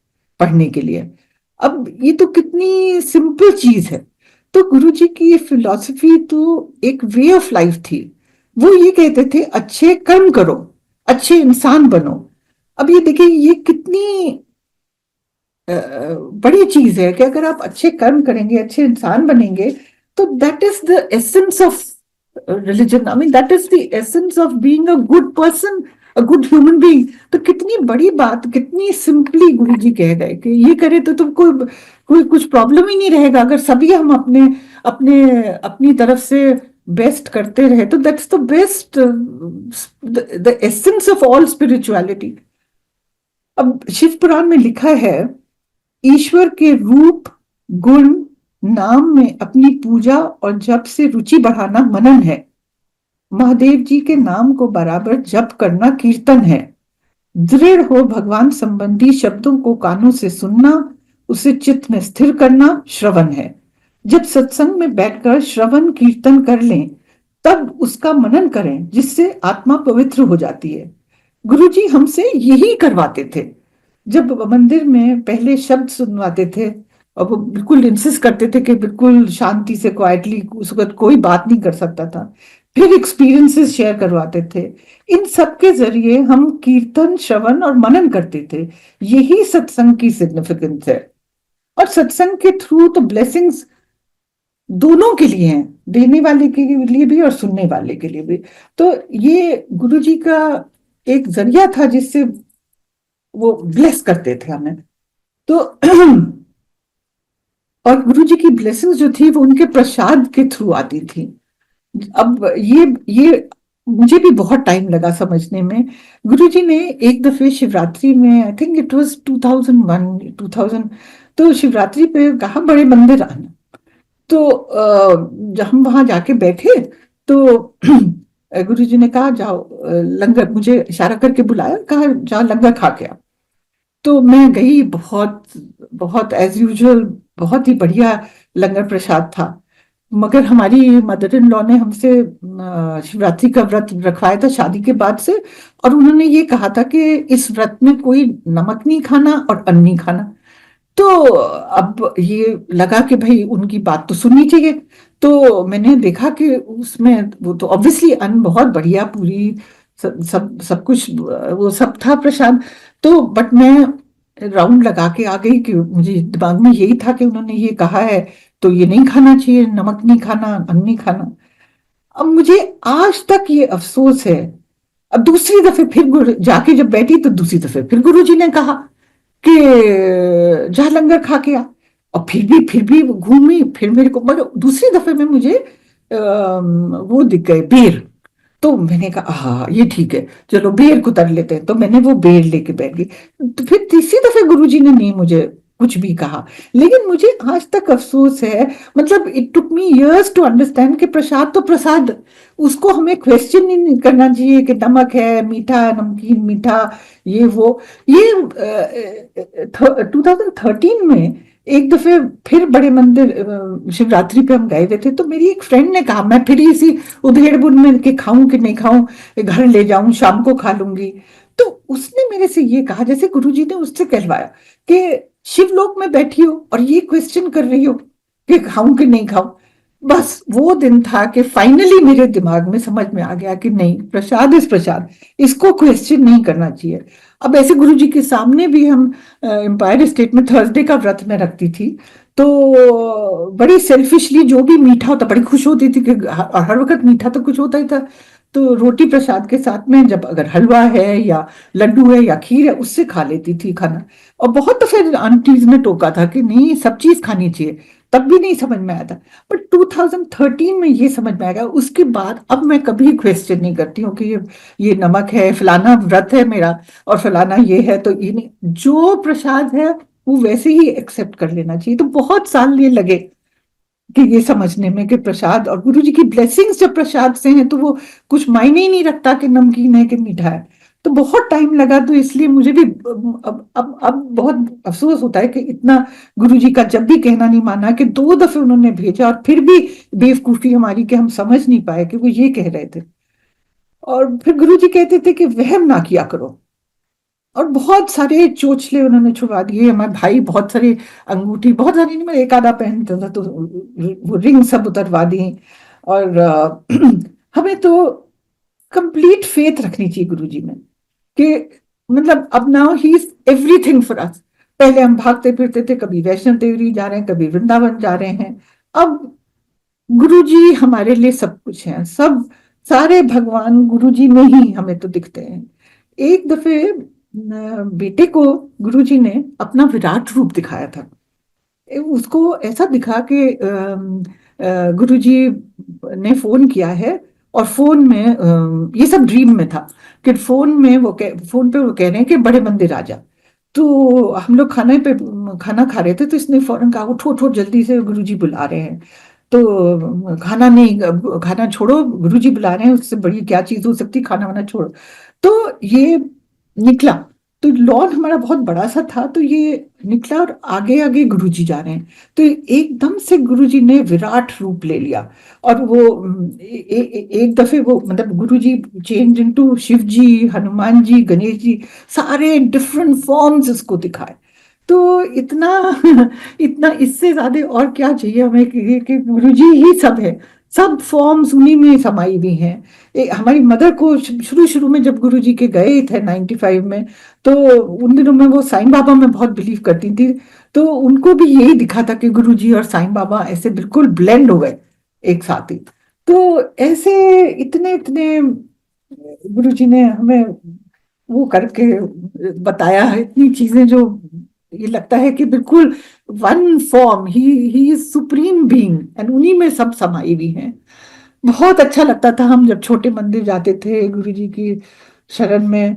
पढ़ने के लिए। अब ये तो कितनी सिंपल चीज है। तो गुरुजी की ये फिलॉसफी तो एक वे ऑफ लाइफ थी। वो ये कहते थे अच्छे कर्म करो, अच्छे इंसान बनो। अब ये देखिए ये कितनी बड़ी चीज है कि अगर आप अच्छे कर्म करेंगे, अच्छे इंसान बनेंगे, तो that is the essence of religion. I mean that is the essence of being a good person, a good human being. तो कितनी बड़ी बात, कितनी सिंपली गुरुजी कह गए कि ये करे तो तुमको कोई कुछ प्रॉब्लम ही नहीं रहेगा। अगर सभी हम अपने अपने अपनी तरफ से बेस्ट करते रहे, तो that's the best, the essence of all spirituality. अब शिव पुराण में लिखा है ईश्वर के रूप, गुण, नाम में अपनी पूजा और जप से रुचि बढ़ाना मनन है। महादेव जी के नाम को बराबर जप करना कीर्तन है। दृढ़ हो भगवान संबंधी शब्दों को कानों से सुनना, उसे चित्त में स्थिर करना श्रवण है। जब सत्संग में बैठकर श्रवण कीर्तन कर लें, तब उसका मनन करें, जिससे आत्मा पवित्र हो जाती है। गुरुजी हमसे यही करवाते थे। जब मंदिर में पहले शब्द सुनवाते थे, और वो बिल्कुल इंसिस्ट करते थे कि बिल्कुल शांति से, क्वाइटली, उस वक्त कोई बात नहीं कर सकता था। फिर एक्सपीरियंसेस शेयर करवाते थे। इन सब के जरिए हम कीर्तन, श्रवण और मनन करते थे। यही सत्संग की सिग्निफिकेंस है। और सत्संग के थ्रू तो ब्लेसिंग्स दोनों के लिए हैं, देने वाले के लिए भी और सुनने वाले के लिए भी। तो ये गुरुजी का एक जरिया था जिससे वो ब्लेस करते थे हमें। तो और गुरु जी की ब्लेसिंग्स जो थी वो उनके प्रसाद के थ्रू आती थी। अब ये मुझे भी बहुत टाइम लगा समझने में। गुरुजी ने एक दफे शिवरात्रि में, आई थिंक इट वाज 2001 2000, तो शिवरात्रि पे कहा बड़े मंदिर आना। तो जब हम वहां जाके बैठे तो गुरुजी ने कहा जाओ लंगर, मुझे इशारा करके बुलाया, कहा जाओ लंगर खा के आओ। तो मैं गई, बहुत बहुत एज यूजुअल बहुत ही बढ़िया लंगर प्रसाद था। मगर हमारी मदर इन लॉ ने हमसे शिवरात्रि का व्रत रखवाया था शादी के बाद से, और उन्होंने ये कहा था कि इस व्रत में कोई नमक नहीं खाना और अन्न नहीं खाना। तो अब ये लगा कि भाई उनकी बात तो सुननी चाहिए। तो मैंने देखा कि उसमें वो तो ऑब्वियसली अन्न बहुत बढ़िया, पूरी सब सब सब कुछ वो सब था प्रसाद। तो बट मैं राउंड लगा के आ गई कि मुझे दिमाग में यही था कि उन्होंने ये कहा है तो ये नहीं खाना चाहिए, नमक नहीं खाना, अन्न नहीं खाना। अब मुझे आज तक ये अफसोस है। अब दूसरी दफे फिर जाके जब बैठी तो दूसरी दफे फिर गुरुजी ने कहा कि जा लंगर खा के आ। और फिर भी वो घूमी, फिर मेरे को, मगर दूसरी दफे में मुझे वो दिख गए बेर। तो मैंने कहा हाँ ये ठीक है, चलो बेर कुतर लेते हैं, तो मैंने वो बेर लेके बैठ गई। तो फिर तीसरी दफे गुरुजी ने नहीं मुझे कुछ भी कहा। लेकिन मुझे आज तक अफसोस है, मतलब it took me years to understand कि प्रसाद तो प्रसाद, उसको हमें क्वेश्चन ही नहीं करना चाहिए कि नमक है, मीठा, नमकीन, मीठा, ये वो। ये 2013 में एक दफे फिर बड़े मंदिर शिवरात्रि पे हम गए हुए थे। तो मेरी एक फ्रेंड ने कहा, मैं फिर इसी उधेड़ बुन में कि खाऊं कि नहीं खाऊं, घर ले जाऊं, शाम को खा लूंगी। तो उसने मेरे से ये कहा, जैसे गुरुजी ने उससे कहलवाया कि शिवलोक में बैठी हो और ये क्वेश्चन कर रही हो कि खाऊं कि नहीं खाऊं। बस वो दिन था कि फाइनली मेरे दिमाग में समझ में आ गया कि नहीं, प्रसाद इस प्रसाद, इसको क्वेश्चन नहीं करना चाहिए। अब ऐसे गुरुजी के सामने भी हम एम्पायर स्टेट में थर्सडे का व्रत में रखती थी। तो बड़ी सेल्फिशली जो भी मीठा होता बड़ी खुश होती थी कि हर वक्त मीठा तो कुछ होता ही था। तो रोटी प्रसाद के साथ में जब अगर हलवा है या लड्डू है या खीर है उससे खा लेती थी खाना। और बहुत तो फिर आंटीज ने टोका था कि नहीं सब चीज खानी चाहिए, तब भी नहीं समझ में आया था। बट 2013 में ये समझ में आ गया। उसके बाद अब मैं कभी क्वेश्चन नहीं करती हूँ कि ये नमक है, फलाना व्रत है मेरा और फलाना ये है, तो ये नहीं, जो प्रसाद है वो वैसे ही एक्सेप्ट कर लेना चाहिए। तो बहुत साल ये लगे कि ये समझने में कि प्रसाद और गुरु जी की ब्लेसिंग्स जब प्रसाद से हैं तो वो कुछ मायने ही नहीं रखता कि नमकीन है कि मीठा है। तो बहुत टाइम लगा। तो इसलिए मुझे भी अब बहुत अफसोस होता है कि इतना गुरु जी का जब भी कहना नहीं माना, कि 2 दफे उन्होंने भेजा और फिर भी बेवकूफी हमारी कि हम समझ नहीं पाए कि वो ये कह रहे थे। और फिर गुरु जी कहते थे कि वहम ना किया करो। और बहुत सारे चोचले उन्होंने छुड़वा दिए। हमारे भाई बहुत सारे अंगूठी, बहुत सारी नहीं, मैं एक आधा पहनता था तो वो रिंग सब उतरवा दी। और हमें तो कंप्लीट फेथ रखनी चाहिए गुरु जी में कि मतलब अब now he is everything for us. पहले हम भागते फिरते थे, कभी वैष्णो देवी जा रहे हैं, कभी वृंदावन जा रहे हैं। अब गुरु जी हमारे लिए सब कुछ है, सब सारे भगवान गुरु जी में ही हमें तो दिखते हैं। एक दफे बेटे को गुरुजी ने अपना विराट रूप दिखाया था। उसको ऐसा दिखा कि गुरुजी ने फोन किया है और फोन में ये सब ड्रीम में था कि फोन पे वो कह रहे हैं कि बड़े मंदिर आ जा। तो हम लोग खाना खा रहे थे, तो इसने फौरन कहा उठो उठो जल्दी से गुरुजी बुला रहे हैं। तो खाना नहीं, खाना छोड़ो, गुरुजी बुला रहे हैं, उससे बड़ी क्या चीज हो सकती, खाना वाना छोड़ो। तो ये निकला। तो लॉन हमारा बहुत बड़ा सा था, तो ये निकला और आगे आगे गुरुजी जा रहे हैं। तो एकदम से गुरुजी ने विराट रूप ले लिया। और वो एक दफे वो मतलब गुरुजी चेंज इनटू शिव जी, हनुमान जी, गणेश जी, सारे डिफरेंट फॉर्म्स इसको दिखाए। तो इतना इतना इससे ज्यादा और क्या चाहिए हमें कि गुरुजी ही सब है, सब फॉर्म्स उन्हीं में समाई हुई हैं। हमारी मदर को शुरू शुरू में जब गुरुजी के गए थे 95 में, तो उन दिनों में वो साईं बाबा में बहुत बिलीव करती थी। तो उनको भी यही दिखा था कि गुरुजी और साईं बाबा ऐसे बिल्कुल ब्लेंड हो गए एक साथ ही। तो ऐसे इतने इतने गुरुजी ने हमें वो करके बताया है, इतनी चीजें जो ये लगता है कि बिल्कुल one form, he is supreme being, and उन्हीं में सब समाई हुई हैं। बहुत अच्छा लगता था हम जब छोटे मंदिर जाते थे गुरुजी की शरण में।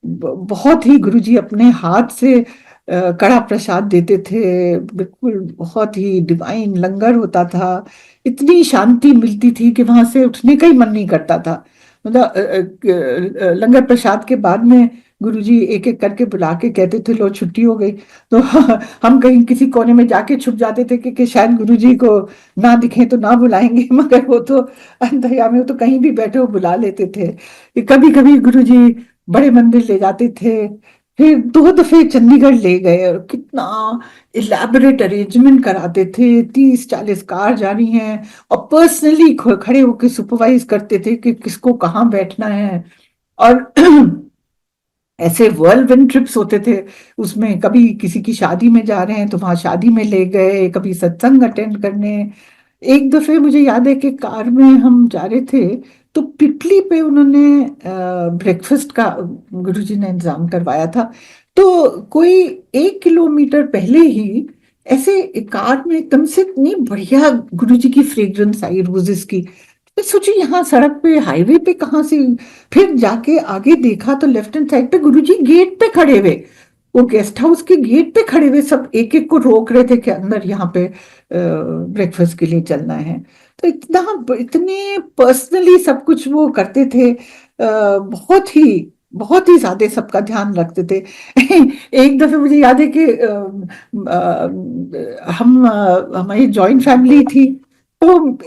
बहुत ही गुरुजी अपने हाथ से कड़ा प्रसाद देते थे, बिल्कुल बहुत ही डिवाइन लंगर होता था। इतनी शांति मिलती थी कि वहां से उठने का ही मन नहीं करता था। मतलब लंगर प्रसाद के बाद में गुरुजी एक एक करके बुला के कहते थे लो छुट्टी हो गई। तो हम कहीं किसी कोने में जाके छुप जाते थे कि शायद गुरुजी को ना दिखे तो ना बुलाएंगे, मगर वो तो अंतर्यामी, वो तो कहीं भी बैठे हो बुला लेते थे। कभी कभी गुरुजी बड़े मंदिर ले जाते थे। फिर 2 दफे चंडीगढ़ ले गए और कितना इलेबोरेट अरेंजमेंट कराते थे, 30-40 कार जा रही हैं, और पर्सनली खड़े होकर सुपरवाइज करते थे कि किसको कहाँ बैठना है। और ऐसे वर्ल्ड ट्रिप्स होते थे, उसमें कभी किसी की शादी में जा रहे हैं तो वहां शादी में ले गए, कभी सत्संग अटेंड करने। एक दफे मुझे याद है कि कार में हम जा रहे थे, तो पिपली पे उन्होंने ब्रेकफास्ट का गुरुजी ने इंतजाम करवाया था। तो कोई 1 किलोमीटर पहले ही ऐसे कार में एकदम से इतनी बढ़िया गुरुजी की फ्रेग्रेंस आई रोजेस की। मैं सोची यहाँ सड़क पे हाईवे पे कहाँ से। फिर जाके आगे देखा तो लेफ्ट हैंड साइड पे गुरुजी गेट पे खड़े हुए, वो गेस्ट हाउस के गेट पे खड़े हुए, सब एक एक को रोक रहे थे कि अंदर यहाँ पे ब्रेकफास्ट के लिए चलना है। तो इतने पर्सनली सब कुछ वो करते थे, बहुत ही ज्यादा सबका ध्यान रखते थे। एक दफे मुझे याद है कि हमारी जॉइंट फैमिली थी, तो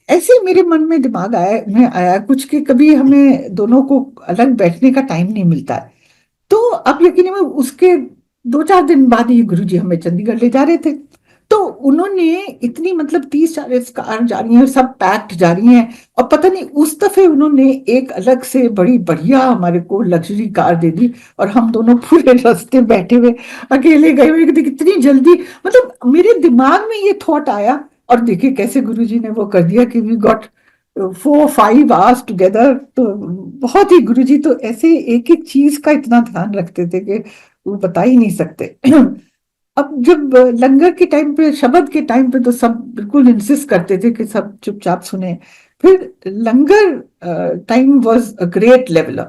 ऐसे ही मेरे मन में दिमाग आया कुछ कि कभी हमें दोनों को अलग बैठने का टाइम नहीं मिलता है। तो अब यकीन में उसके 2-4 दिन बाद ही गुरुजी हमें चंडीगढ़ ले जा रहे थे। तो उन्होंने इतनी मतलब 30-40 कार जा रही हैं, सब पैक्ड जा रही हैं, और पता नहीं उस दफे उन्होंने एक अलग से बड़ी बढ़िया हमारे को लग्जरी कार दे दी, और हम दोनों पूरे रास्ते बैठे हुए अकेले गए हुए इतनी जल्दी। मतलब मेरे दिमाग में ये थॉट आया, और देखिए कैसे गुरुजी ने वो कर दिया कि वी गॉट 4-5 आवर्स टुगेदर। तो बहुत ही गुरुजी तो ऐसे एक एक चीज का इतना ध्यान रखते थे कि वो बता ही नहीं सकते। अब जब लंगर के टाइम पे, शबद के टाइम पे, तो सब बिल्कुल इंसिस्ट करते थे कि सब चुपचाप सुने। फिर langar time was a great leveller.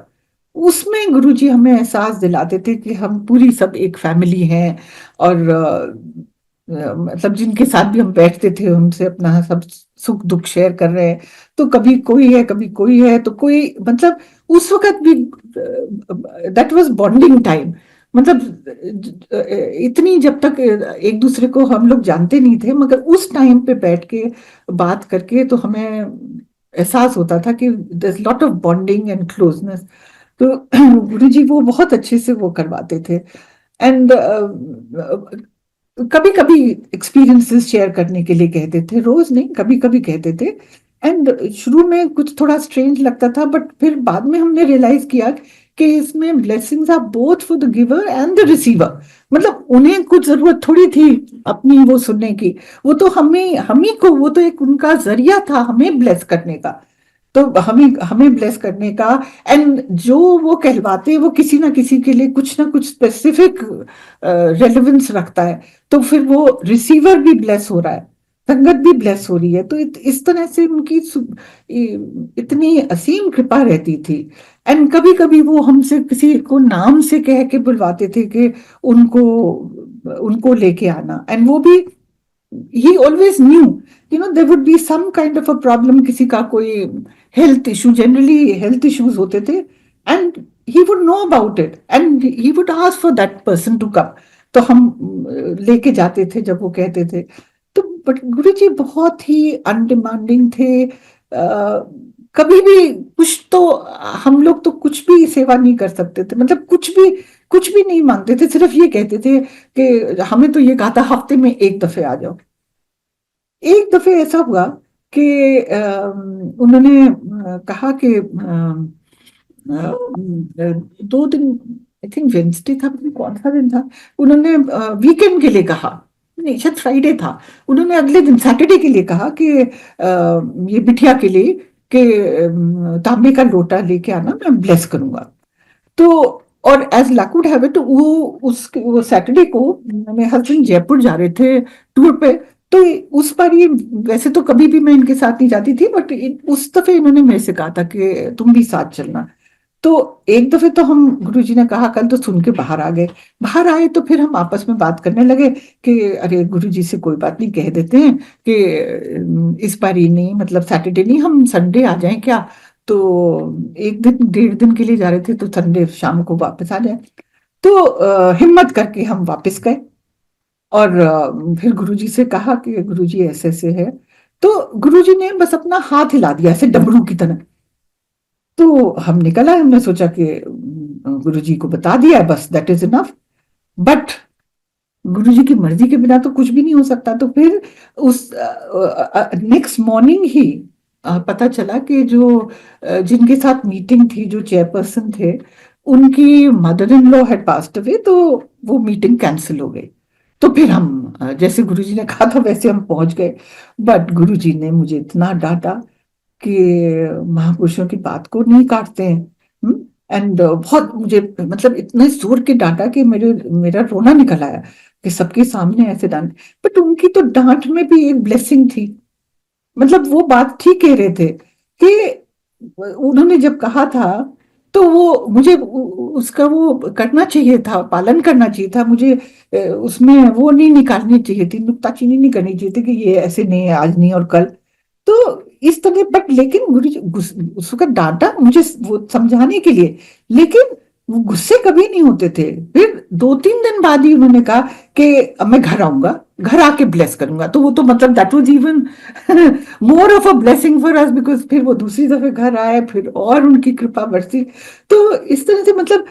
उसमें गुरुजी हमें एहसास दिलाते थे कि हम पूरी सब एक फैमिली हैं, और मतलब जिनके साथ भी हम बैठते थे उनसे अपना सब सुख दुख शेयर कर रहे हैं। तो कभी कोई है कभी कोई है, तो कोई मतलब उस वक्त भी दैट वाज बॉन्डिंग टाइम। मतलब इतनी जब तक एक दूसरे को हम लोग जानते नहीं थे, मगर उस टाइम पे बैठ के बात करके तो हमें एहसास होता था कि there is lot of bonding and closeness. तो गुरु जी वो बहुत अच्छे से वो करवाते थे। एंड कभी कभी एक्सपीरियंसेस शेयर करने के लिए कहते थे, रोज नहीं कभी कभी कहते थे। एंड शुरू में कुछ थोड़ा स्ट्रेंज लगता था, बट फिर बाद में हमने रियलाइज किया कि इसमें blessings are both for the giver and the receiver. मतलब उन्हें कुछ जरूरत थोड़ी थी अपनी वो सुनने की, वो तो हम ही को, वो तो एक उनका जरिया था हमें ब्लेस करने का। तो हमें हमें ब्लेस करने का, एंड जो वो कहलवाते वो किसी ना किसी के लिए कुछ ना कुछ स्पेसिफिक रेलेवेंस रखता है। तो फिर वो रिसीवर भी ब्लेस हो रहा है, संगत भी ब्लेस हो रही है। तो इस तरह से उनकी इतनी असीम कृपा रहती थी। एंड कभी कभी वो हमसे किसी को नाम से कह के बुलवाते थे कि उनको उनको लेके आना। एंड वो भी he always knew, there would be some kind of a problem, किसी का कोई health issue, generally health issues होते थे, and he would know about it and he would ask for that person to come। तो हम लेके जाते थे जब वो कहते थे। तो बट गुरु जी बहुत ही अनडिमांडिंग थे। कभी भी कुछ तो, हम लोग तो कुछ भी सेवा नहीं कर सकते थे, मतलब कुछ भी नहीं मांगते थे, सिर्फ ये कहते थे कि हमें तो ये कहा था हफ्ते में एक दफे आ जाओ। एक दफे ऐसा हुआ कि उन्होंने कहा कि 2 दिन, आई थिंक वेंसडे था, पता नहीं कौन सा दिन था, उन्होंने वीकेंड के लिए कहा, नहीं शायद फ्राइडे था। उन्होंने अगले दिन सैटरडे के लिए कहा कि ये बिटिया के लिए कि तांबे का लोटा लेके आना, मैं ब्लेस करूंगा। तो और as luck would have it वो सैटरडे को मेरे हस्बैंड जयपुर जा रहे थे टूर पे। तो उस बार ये, वैसे तो कभी भी मैं इनके साथ नहीं जाती थी, बट उस दफे इन्होंने मेरे से कहा था कि तुम भी साथ चलना। तो एक दफे तो हम, गुरुजी ने कहा कल, तो सुन के बाहर आ गए। बाहर आए तो फिर हम आपस में बात करने लगे कि अरे गुरुजी से कोई बात नहीं, कह देते हैं कि इस बार ही नहीं, मतलब सैटरडे नहीं, हम संडे आ जाएं क्या। तो एक दिन 1.5 दिन के लिए जा रहे थे, तो संडे शाम को वापस आ जाए। तो हिम्मत करके हम वापस गए। और फिर गुरुजी से कहा कि गुरुजी ऐसे ऐसे है। तो गुरुजी ने बस अपना हाथ हिला दिया ऐसे डमरू की तरह। तो हम निकला, हमने सोचा कि गुरुजी को बता दिया, बस दैट इज इनफ। बट गुरुजी की मर्जी के बिना तो कुछ भी नहीं हो सकता। तो फिर उस नेक्स्ट मॉर्निंग ही पता चला कि जो जिनके साथ मीटिंग थी, जो चेयरपर्सन थे, उनकी mother in law had passed away, तो वो मीटिंग कैंसिल हो गई। तो फिर हम जैसे गुरुजी ने कहा था वैसे हम पहुंच गए। बट गुरुजी ने मुझे इतना डांटा कि महापुरुषों की बात को नहीं काटते हैं। एंड बहुत मुझे, मतलब इतने जोर के डांटा कि मेरा रोना निकल आया कि सबके सामने ऐसे डांट। बट उनकी तो डांट में भी एक ब्लेसिंग थी। मतलब वो बात ठीक कह रहे थे कि उन्होंने जब कहा था, तो वो मुझे उसका वो करना चाहिए था, पालन करना चाहिए था मुझे। उसमें वो नहीं निकालनी चाहिए थी, नुक्ताचीनी नहीं करनी चाहिए थी कि ये ऐसे नहीं है, आज नहीं और कल। तो इस तरह, बट लेकिन गुरु उस वक्त डांटा मुझे वो समझाने के लिए, लेकिन वो गुस्से कभी नहीं होते थे। फिर 2-3 दिन बाद ही उन्होंने कहा कि अब मैं घर आऊंगा, घर आके ब्लेस करूंगा। तो वो तो मतलब that was even more of a blessing for us, because फिर वो दूसरी दफे घर आए, फिर और उनकी कृपा बरसी। तो इस तरह से मतलब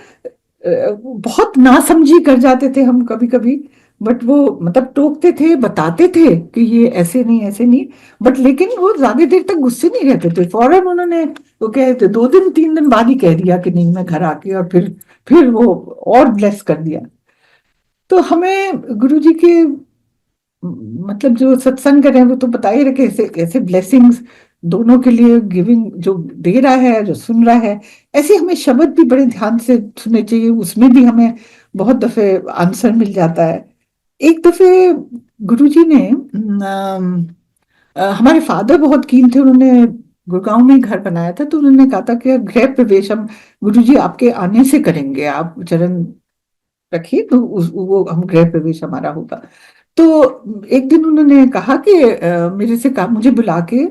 बहुत नासमझी कर जाते थे हम कभी कभी। बट वो मतलब टोकते थे, बताते थे कि ये ऐसे नहीं ऐसे नहीं। बट लेकिन वो ज्यादा देर तक गुस्से नहीं रहते थे, फौरन उन्होंने वो कहते 2 दिन 3 दिन बाद ही कह दिया कि नहीं मैं घर आके, और फिर वो और ब्लेस कर दिया। तो हमें गुरुजी के मतलब जो सत्संग कर रहे हैं वो तो बता ही रखे, ऐसे ऐसे ब्लेसिंग्स दोनों के लिए गिविंग, जो दे रहा है जो सुन रहा है। ऐसे हमें शब्द भी बड़े ध्यान से सुनने चाहिए, उसमें भी हमें बहुत दफे आंसर मिल जाता है। एक दफे गुरुजी ने हमारे फादर बहुत कीन थे, उन्होंने गुड़गांव में घर बनाया था। तो उन्होंने कहा था कि गृह प्रवेश हम गुरुजी आपके आने से करेंगे, आप चरण रखिए तो वो हम गृह प्रवेश हमारा होगा। तो एक दिन उन्होंने कहा कि मेरे से कहा, मुझे बुला के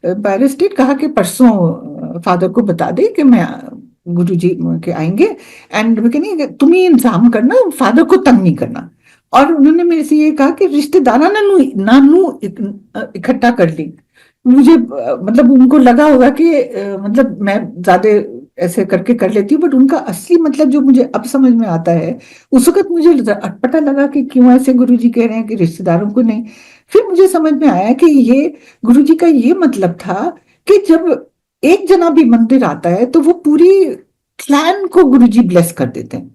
बैरिस्टेड कहा कि परसों फादर को बता दे कि मैं गुरुजी के आएंगे, एंड मैं कहनी तुम ही इंतजाम करना, फादर को तंग नहीं करना। और उन्होंने मेरे से ये कहा कि रिश्तेदारा नानू इकट्ठा कर ली। मुझे मतलब उनको लगा होगा कि मतलब मैं ज्यादा ऐसे करके कर लेती हूँ, बट उनका असली मतलब जो मुझे अब समझ में आता है, उस वक्त मुझे अटपटा लगा कि क्यों ऐसे गुरुजी कह रहे हैं कि रिश्तेदारों को नहीं। फिर मुझे समझ में आया कि ये गुरुजी का ये मतलब था कि जब एक जना भी मंदिर आता है तो वो पूरी क्लैन को गुरुजी ब्लेस कर देते हैं।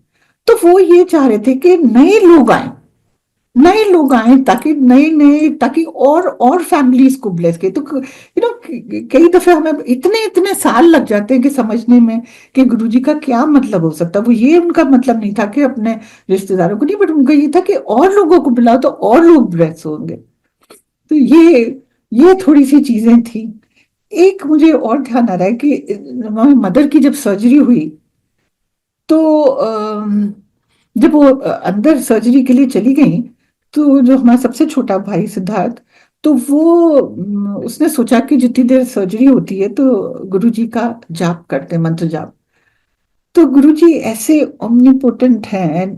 तो वो ये चाह रहे थे कि नए लोग आए, ताकि नए नए, ताकि और फैमिलीज को ब्लेस किए। तो कई दफे हमें इतने इतने साल लग जाते हैं कि समझने में कि गुरुजी का क्या मतलब हो सकता है। वो ये उनका मतलब नहीं था कि अपने रिश्तेदारों को नहीं, बट उनका ये था कि और लोगों को बुलाओ तो और लोग ब्लेस होंगे। तो ये थोड़ी सी चीजें थी। एक मुझे और ध्यान आ रहा है कि हमारी मदर की जब सर्जरी हुई, तो जब वो अंदर सर्जरी के लिए चली गई, तो जो हमारा सबसे छोटा भाई सिद्धार्थ, तो वो उसने सोचा कि जितनी देर सर्जरी होती है तो गुरुजी का जाप करते हैं, मंत्र जाप। तो गुरुजी ऐसे ओमनीपोटेंट हैं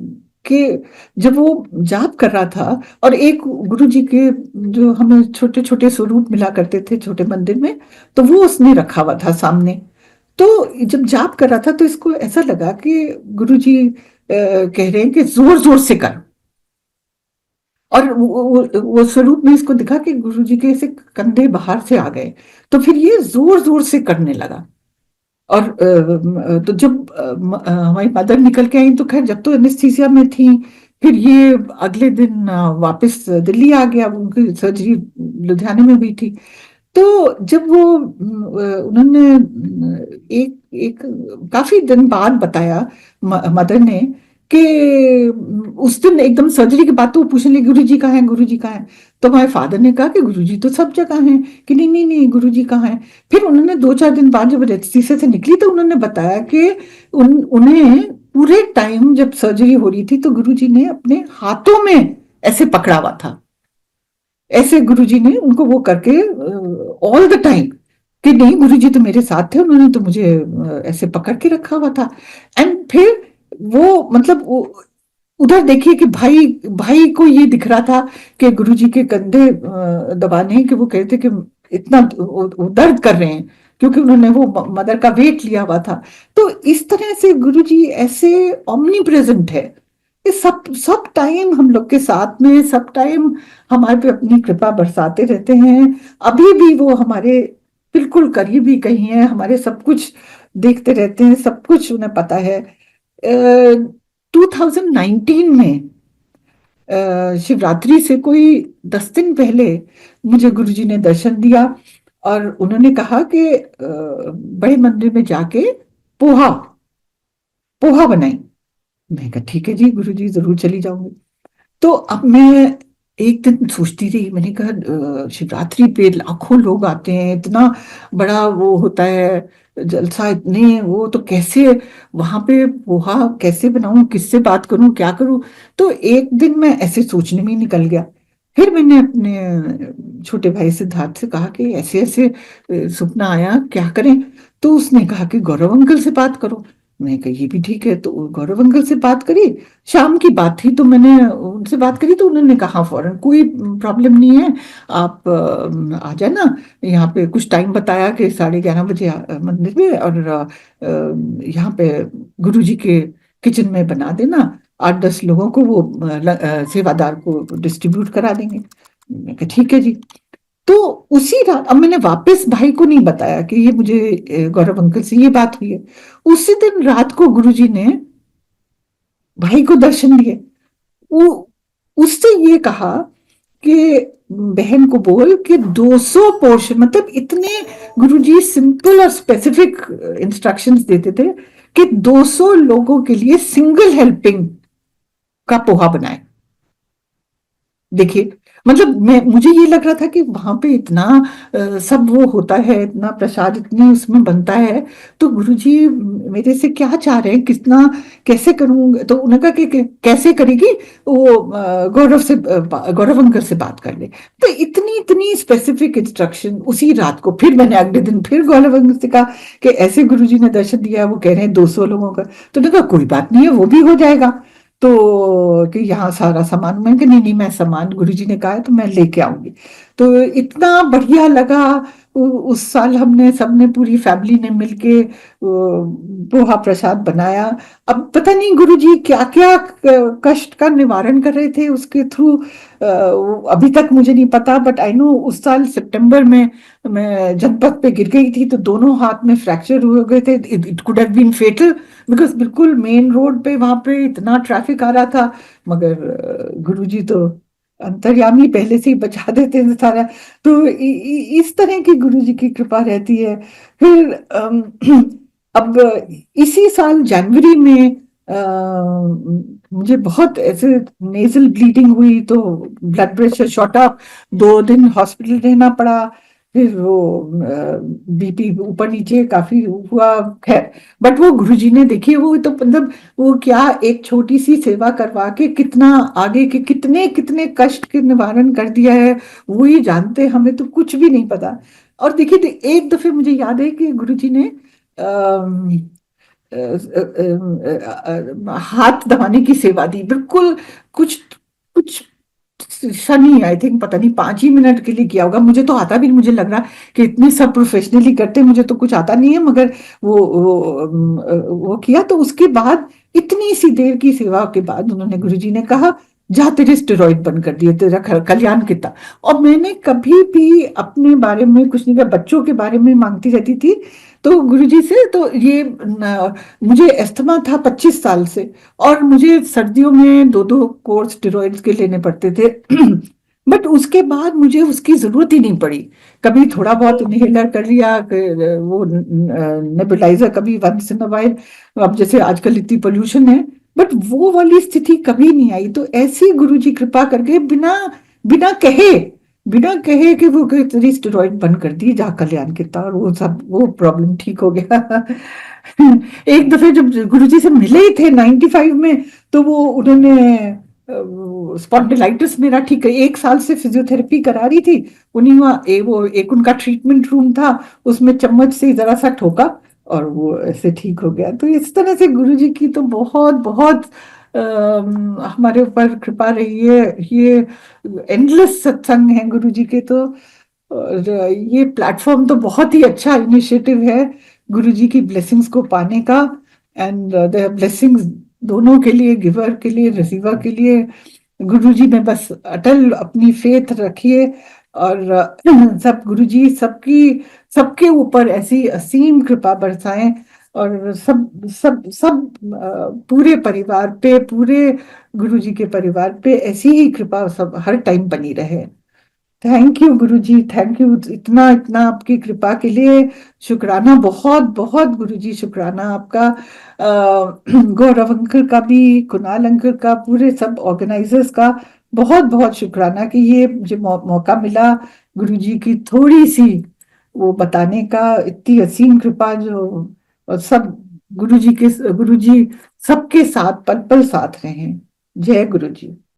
कि जब वो जाप कर रहा था, और एक गुरुजी के जो हमें छोटे छोटे स्वरूप मिला करते थे छोटे मंदिर में, तो वो उसने रखा हुआ था सामने। तो जब जाप कर रहा था तो इसको ऐसा लगा कि गुरुजी कह रहे हैं कि जोर जोर से कर। और वो स्वरूप में इसको दिखा कि गुरुजी के ऐसे कंधे बाहर से आ गए। तो फिर ये जोर जोर से करने लगा। और तो जब हमारी मदर निकल के आई, तो खैर जब तो एनेस्थीसिया में थी, फिर ये अगले दिन वापस दिल्ली आ गया, उनकी सर्जरी लुधियाने में हुई थी। तो जब वो उन्होंने एक एक काफी दिन बाद बताया मदर ने कि उस दिन एकदम सर्जरी के बाद तो वो पूछने लगे गुरुजी कहाँ है, गुरुजी कहाँ है। तो हमारे फादर ने कहा कि गुरुजी तो सब जगह हैं, कि नहीं नहीं नहीं गुरुजी कहाँ है। फिर उन्होंने 2-4 दिन बाद जब एनेस्थीसिया से निकली तो उन्होंने बताया कि उन्हें पूरे टाइम जब सर्जरी हो रही थी तो गुरुजी ने अपने हाथों में ऐसे पकड़ा हुआ था, ऐसे गुरुजी ने उनको वो करके ऑल द टाइम, कि नहीं गुरुजी तो मेरे साथ थे, उन्होंने तो मुझे ऐसे पकड़ के रखा हुआ था। एंड फिर वो मतलब उधर देखिए कि भाई भाई को ये दिख रहा था कि गुरुजी के कंधे दबाने, कि वो कहते कि इतना वो दर्द कर रहे हैं क्योंकि उन्होंने वो मदर का वेट लिया हुआ था। तो इस तरह से गुरुजी ऐसे ओमनी प्रेजेंट है, ये सब सब टाइम हम लोग के साथ में, सब टाइम हमारे पे अपनी कृपा बरसाते रहते हैं। अभी भी वो हमारे बिल्कुल करीबी कहीं है, हमारे सब कुछ देखते रहते हैं, सब कुछ उन्हें पता है। 2019 में शिवरात्रि से कोई 10 दिन पहले मुझे गुरुजी ने दर्शन दिया और उन्होंने कहा कि बड़े मंदिर में जाके पोहा पोहा बनाई। मैं कहा ठीक है जी गुरुजी, जरूर चली जाऊंगी। तो अब मैं एक दिन सोचती रही, मैंने कहा शिवरात्रि पे लाखों लोग आते हैं, इतना बड़ा वो होता है जलसा, इतने वो, तो कैसे वहां पे पोहा कैसे बनाऊं, किससे बात करूं, क्या करूं। तो एक दिन मैं ऐसे सोचने में ही निकल गया। फिर मैंने अपने छोटे भाई सिद्धार्थ से कहा कि ऐसे ऐसे सपना आया, क्या करें। तो उसने कहा कि गौरव अंकल से बात करो। मैं कहा ये भी ठीक है, तो गौरव अंकल से बात करी। शाम की बात थी तो मैंने उनसे बात करी तो उन्होंने कहा फौरन कोई प्रॉब्लम नहीं है, आप आ जाना यहाँ पे। कुछ टाइम बताया कि 11:30 बजे मंदिर में, और यहाँ पे गुरुजी के किचन में बना देना, 8-10 लोगों को वो सेवादार को डिस्ट्रीब्यूट करा देंगे। मैं कहा ठीक है जी। तो उसी रात, अब मैंने वापस भाई को नहीं बताया कि ये मुझे गौरव अंकल से ये बात हुई है। उसी दिन रात को गुरुजी ने भाई को दर्शन दिए। वो उससे ये कहा कि बहन को बोल कि 200 पोर्शन, मतलब इतने गुरुजी सिंपल और स्पेसिफिक इंस्ट्रक्शंस देते थे कि 200 लोगों के लिए सिंगल हेल्पिंग का पोहा बनाए। देखिए, मतलब मुझे ये लग रहा था कि वहां पे इतना सब वो होता है, इतना प्रसाद इतनी उसमें बनता है, तो गुरुजी मेरे से क्या चाह रहे हैं, कितना कैसे करूं। तो उन्होंने कहा कि कैसे करेगी वो, गौरव अंकल से बात कर ले। तो इतनी इतनी स्पेसिफिक इंस्ट्रक्शन उसी रात को। फिर मैंने अगले दिन फिर गौरव अंकल से कहा कि ऐसे गुरुजी ने दर्शन दिया, वो कह रहे हैं 200 लोगों का। तो उन्होंने कहा कोई बात नहीं है, वो भी हो जाएगा। तो कि यहाँ सारा सामान, मैंने कहा नहीं नहीं, मैं सामान गुरुजी ने कहा है तो मैं लेके आऊंगी। तो इतना बढ़िया लगा। उस साल हमने सबने, पूरी फैमिली ने मिलके पोहा प्रसाद बनाया। अब पता नहीं गुरुजी क्या क्या कष्ट का निवारण कर रहे थे उसके थ्रू, अभी तक मुझे नहीं पता। बट आई नो उस साल सितंबर में मैं जनपथ पे गिर गई थी तो दोनों हाथ में फ्रैक्चर हो गए थे। It could have been fatal, because बिल्कुल मेन रोड पे वहां पे इतना ट्रैफिक आ रहा था। मगर गुरुजी तो अंतर्यामी, पहले से ही बचा देते हैं सारा। तो इस तरह की गुरुजी की कृपा रहती है। फिर अब इसी साल जनवरी में मुझे बहुत ऐसे नेजल ब्लीडिंग हुई तो ब्लड प्रेशर शॉट अप, 2 दिन हॉस्पिटल रहना पड़ा। फिर वो बीपी ऊपर नीचे काफी हुआ, खैर। बट वो गुरुजी ने, देखिए वो तो मतलब वो क्या एक छोटी सी सेवा करवा के कितना आगे के कितने कितने कष्ट के निवारण कर दिया है, वो ही जानते, हमें तो कुछ भी नहीं पता। और देखिए एक दफे मुझे याद है कि गुरुजी ने हाथ दबाने की सेवा दी, बिल्कुल कुछ कुछ शनि, आई थिंक, पता नहीं 5 ही मिनट के लिए किया होगा, मुझे तो आता भी नहीं। मुझे लग रहा कि इतने सब प्रोफेशनली करते, मुझे तो कुछ आता नहीं है। मगर वो किया। तो उसके बाद इतनी सी देर की सेवा के बाद उन्होंने, गुरुजी ने कहा जा तेरे स्टेरॉइड बंद कर दिए, तेरा कल्याण कितना। और मैंने कभी भी अपने बारे में कुछ नहीं कहा, बच्चों के बारे में मांगती रहती थी तो गुरुजी से। तो ये मुझे अस्थमा था 25 साल से, और मुझे सर्दियों में 2-2 कोर्स स्टेरॉइड्स के लेने पड़ते थे। बट उसके बाद मुझे उसकी जरूरत ही नहीं पड़ी। कभी थोड़ा बहुत इनहेलर कर लिया, वो नेबुलाइजर कभी वंस इन अ वाइल, अब जैसे आजकल इतनी पोल्यूशन है, बट वो वाली स्थिति कभी नहीं आई। तो ऐसी गुरुजी कृपा करके बिना बिना कहे बिना कहे कि वो तेरी स्टेरॉइड बंद कर दी, जा कल्याण कितना, और वो सब वो प्रॉब्लम ठीक हो गया। एक दफे जब गुरुजी से मिले ही थे 95 में, तो वो उन्होंने स्पॉन्डिलाइटिस मेरा ठीक है, 1 साल से फिजियोथेरेपी करा रही थी उन्हीं, वहाँ वो एक उनका ट्रीटमेंट रूम था, उसमें चम्मच से जरा सा ठोका और वो ऐसे ठीक हो गया। तो इस तरह से गुरुजी की तो बहुत बहुत हमारे ऊपर कृपा रही है। ये एंडलेस सत्संग है गुरुजी के तो, और ये प्लेटफॉर्म तो बहुत ही अच्छा इनिशिएटिव है गुरुजी की ब्लेसिंग्स को पाने का। एंड द ब्लेसिंग्स दोनों के लिए, गिवर के लिए, रिसीवर के लिए। गुरुजी में बस अटल अपनी फेथ रखिए, और सब गुरुजी सबकी सबके ऊपर ऐसी असीम कृपा बरसाएं, और सब सब सब पूरे परिवार पे, पूरे गुरुजी के परिवार पे ऐसी ही कृपा सब हर टाइम बनी रहे। Thank you Guruji, thank you, इतना इतना आपकी कृपा के लिए शुक्राना, बहुत बहुत गुरुजी शुक्राना आपका। गौरव अंकल का भी, कुणाल अंकल का, पूरे सब ऑर्गेनाइजर्स का बहुत बहुत शुक्राना कि ये मुझे मौका मिला गुरुजी की थोड़ी सी वो बताने का। इतनी असीम कृपा जो, और सब गुरुजी सबके साथ पल पल साथ रहे। जय गुरुजी।